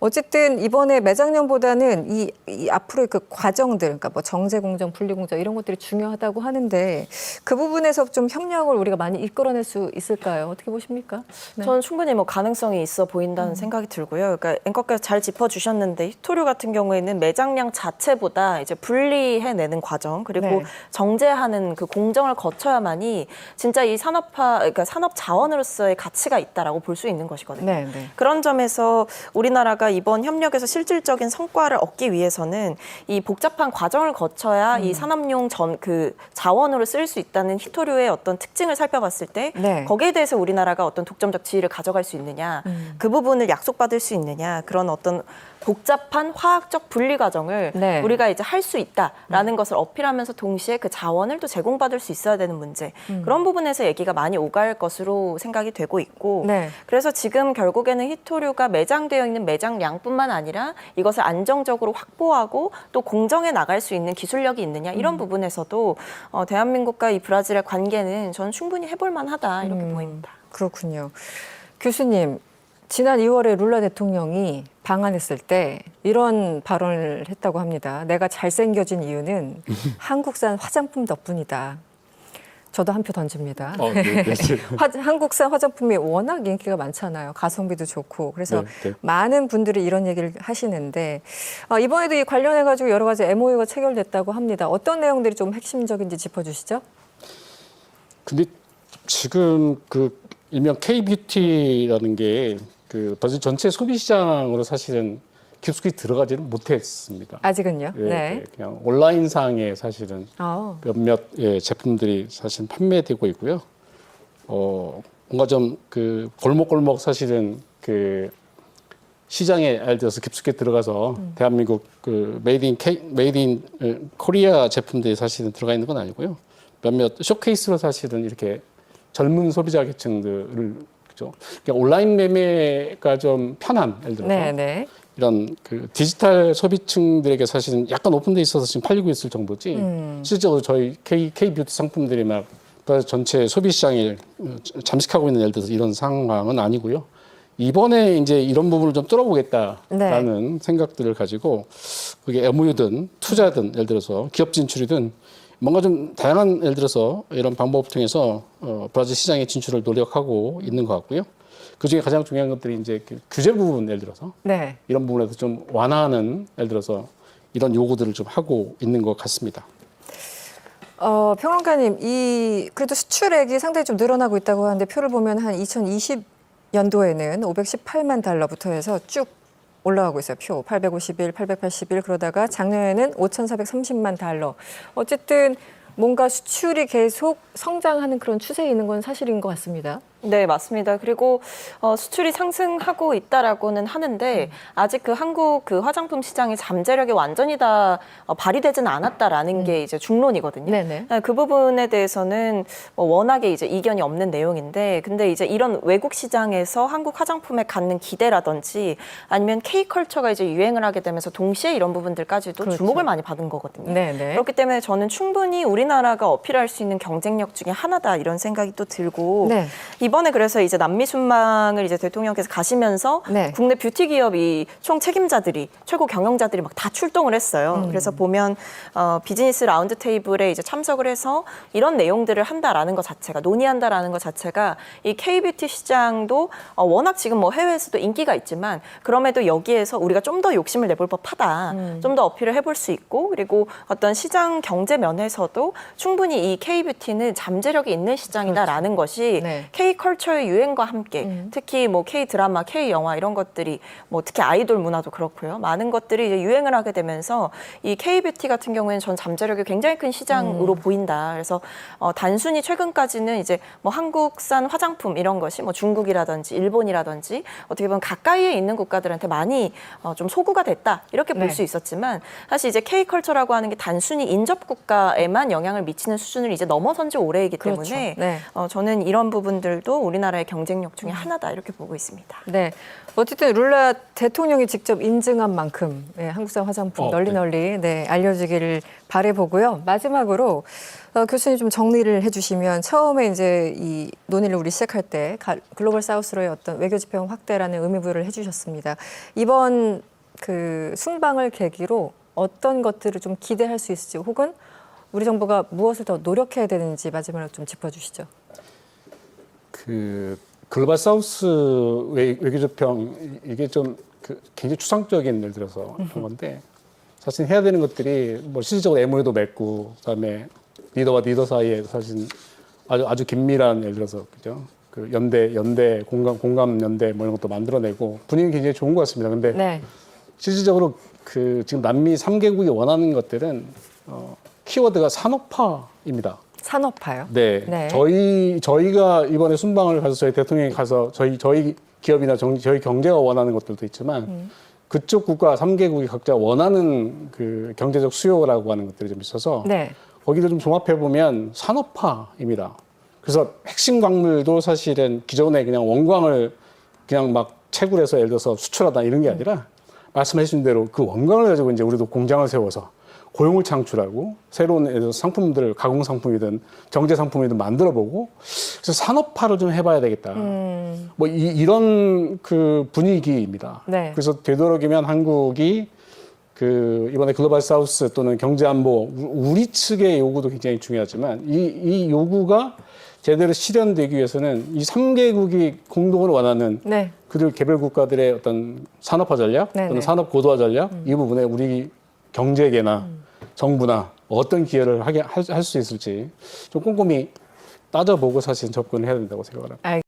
어쨌든 이번에 매장량보다는 이 앞으로의 그 과정들, 그러니까 뭐 정제 공정, 분리 공정 이런 것들이 중요하다고 하는데 그 부분에서 좀 협력을 우리가 많이 이끌어낼 수 있을까요? 어떻게 보십니까? 네. 저는 충분히 뭐 가능성이 있어 보인다는 생각이 들고요. 그러니까 앵커께서 잘 짚어주셨는데 히토류 같은 경우에는 매장량 자체보다 이제 분리해내는 과정 그리고 네. 정제하는 그 공정을 거쳐야만이 진짜 이 그러니까 산업 자원으로서의 가치가 있다라고 볼 수 있는 것이거든요. 네, 네. 그런 점에서 우리나라가 이번 협력에서 실질적인 성과를 얻기 위해서는 이 복잡한 과정을 거쳐야 이 산업용 그 자원으로 쓸 수 있다는 히토류의 어떤 특징을 살펴봤을 때 네. 거기에 대해서 우리나라가 어떤 독점적 지위를 가져갈 수 있느냐, 그 부분을 약속받을 수 있느냐, 그런 어떤 복잡한 화학적 분리 과정을 네. 우리가 이제 할 수 있다라는 것을 어필하면서 동시에 그 자원을 또 제공받을 수 있어야 되는 문제 그런 부분에서 얘기가 많이 오갈 것으로 생각이 되고 있고 네. 그래서 지금 결국에는 히토류가 매장되어 있는 매장량뿐만 아니라 이것을 안정적으로 확보하고 또 공정해 나갈 수 있는 기술력이 있느냐 이런 부분에서도 대한민국과 이 브라질의 관계는 저는 충분히 해볼 만하다 이렇게 보입니다. 그렇군요. 교수님, 지난 2월에 룰라 대통령이 방한했을 때 이런 발언을 했다고 합니다. 내가 잘생겨진 이유는 한국산 화장품 덕분이다. 저도 한 표 던집니다. 네. 한국산 화장품이 워낙 인기가 많잖아요. 가성비도 좋고. 그래서 네. 많은 분들이 이런 얘기를 하시는데 이번에도 이 관련해가지고 여러 가지 MOU가 체결됐다고 합니다. 어떤 내용들이 좀 핵심적인지 짚어주시죠. 근데 지금 그 일명 K-뷰티라는 게 그 브라질 전체 소비 시장으로 사실은 깊숙이 들어가지는 못했습니다. 아직은요? 예, 네. 그냥 온라인상에 사실은 몇몇 제품들이 사실 판매되고 있고요. 뭔가 좀 그 골목골목 사실은 그 시장에 예를 들어서 깊숙이 들어가서 대한민국 그 메이드 인 코리아 제품들이 사실은 들어가 있는 건 아니고요. 몇몇 쇼케이스로 사실은 이렇게 젊은 소비자 계층들을 그죠. 그러니까 온라인 매매가 좀 편한 예를 들어서 네. 이런 그 디지털 소비층들에게 사실은 약간 오픈돼 있어서 지금 팔리고 있을 정도지. 실제로 저희 K-뷰티 상품들이 막 전체 소비 시장을 잠식하고 있는 예를 들어서 이런 상황은 아니고요. 이번에 이제 이런 부분을 좀 뚫어보겠다라는 생각들을 가지고 그게 MOU든 투자든 예를 들어서 기업 진출이든 뭔가 좀 다양한 예를 들어서 이런 방법을 통해서 브라질 시장에 진출을 노력하고 있는 것 같고요. 그중에 가장 중요한 것들이 이제 그 규제 부분 예를 들어서 네. 이런 부분에서 좀 완화하는 예를 들어서 이런 요구들을 좀 하고 있는 것 같습니다. 평론가님, 그래도 수출액이 상당히 좀 늘어나고 있다고 하는데 표를 보면 한 2020년도에는 518만 달러부터 해서 쭉 올라가고 있어요. 표 851, 881 그러다가 작년에는 5,430만 달러. 어쨌든 뭔가 수출이 계속 성장하는 그런 추세에 있는 건 사실인 것 같습니다. 네, 맞습니다. 그리고 수출이 상승하고 있다라고는 하는데 아직 그 한국 그 화장품 시장의 잠재력이 완전히 다 발휘되지는 않았다라는 게 이제 중론이거든요. 네네. 그 부분에 대해서는 뭐 워낙에 이제 이견이 없는 내용인데, 근데 이제 이런 외국 시장에서 한국 화장품에 갖는 기대라든지 아니면 K컬처가 이제 유행을 하게 되면서 동시에 이런 부분들까지도 그렇죠. 주목을 많이 받은 거거든요. 네네. 그렇기 때문에 저는 충분히 우리나라가 어필할 수 있는 경쟁력 중에 하나다 이런 생각이 또 들고 네. 이번에 그래서 이제 남미 순방을 이제 대통령께서 가시면서 네. 국내 뷰티 기업이 총 책임자들이 최고 경영자들이 막 다 출동을 했어요. 그래서 보면 비즈니스 라운드 테이블에 이제 참석을 해서 이런 내용들을 한다라는 것 자체가 논의한다라는 것 자체가 이 K-뷰티 시장도 워낙 지금 뭐 해외에서도 인기가 있지만 그럼에도 여기에서 우리가 좀 더 욕심을 내볼 법하다. 좀 더 어필을 해볼 수 있고 그리고 어떤 시장 경제 면에서도 충분히 이 K-뷰티는 잠재력이 있는 시장이다라는 것이 네. K-컬처의 유행과 함께 특히 뭐 K-드라마, K-영화 이런 것들이 뭐 특히 아이돌 문화도 그렇고요. 많은 것들이 이제 유행을 하게 되면서 이 K-뷰티 같은 경우에는 전 잠재력이 굉장히 큰 시장으로 보인다. 그래서 단순히 최근까지는 이제 뭐 한국산 화장품 이런 것이 뭐 중국이라든지 일본이라든지 어떻게 보면 가까이에 있는 국가들한테 많이 좀 소구가 됐다. 이렇게 볼 네. 수 있었지만 사실 이제 K-컬처라고 하는 게 단순히 인접 국가에만 영향을 미치는 수준을 이제 넘어선 지 오래이기 그렇죠. 때문에 네. 저는 이런 부분들도 우리나라의 경쟁력 중에 하나다 이렇게 보고 있습니다. 네. 어쨌든 룰라 대통령이 직접 인증한 만큼 한국산 화장품 널리 네, 알려지기를 바라보고요. 마지막으로 교수님 좀 정리를 해주시면 처음에 이제 이 논의를 우리 시작할 때 글로벌 사우스로의 어떤 외교 지평 확대라는 의미부여를 해주셨습니다. 이번 그 순방을 계기로 어떤 것들을 좀 기대할 수 있을지 혹은 우리 정부가 무엇을 더 노력해야 되는지 마지막으로 좀 짚어주시죠. 그 글로벌 사우스 외교조평 이게 좀 굉장히 추상적인 예를 들어서 그런 건데 사실 해야 되는 것들이 뭐 실질적으로 MOU도 맺고 그다음에 리더와 리더 사이에 사실 아주 긴밀한 예를 들어서 그죠 그 연대 공감 연대 뭐 이런 것도 만들어내고 분위기 굉장히 좋은 것 같습니다. 근데 네. 실질적으로 그 지금 남미 3개국이 원하는 것들은 키워드가 산업화입니다. 산업화요? 네. 네. 저희가 이번에 순방을 가서 저희 대통령이 가서 저희 기업이나 저희 경제가 원하는 것들도 있지만 그쪽 국가 3개국이 각자 원하는 그 경제적 수요라고 하는 것들이 좀 있어서 네. 거기를 좀 종합해 보면 산업화입니다. 그래서 핵심 광물도 사실은 기존에 그냥 원광을 그냥 막 채굴해서 예를 들어서 수출하다 이런 게 아니라 말씀해 주신 대로 그 원광을 가지고 이제 우리도 공장을 세워서 고용을 창출하고 새로운 예를 들어서 상품들을 가공 상품이든 경제 상품이든 만들어 보고 그래서 산업화를 좀 해봐야 되겠다. 뭐 이런 그 분위기입니다. 네. 그래서 되도록이면 한국이 그 이번에 글로벌 사우스 또는 경제 안보 우리 측의 요구도 굉장히 중요하지만 이 요구가 제대로 실현되기 위해서는 이 3개국이 공동으로 원하는 네. 그들 개별 국가들의 어떤 산업화 전략 네네. 또는 산업 고도화 전략 이 부분에 우리 경제계나 정부나 어떤 기여를 할 수 있을지 좀 꼼꼼히 따져보고 사실 접근을 해야 된다고 생각을 합니다.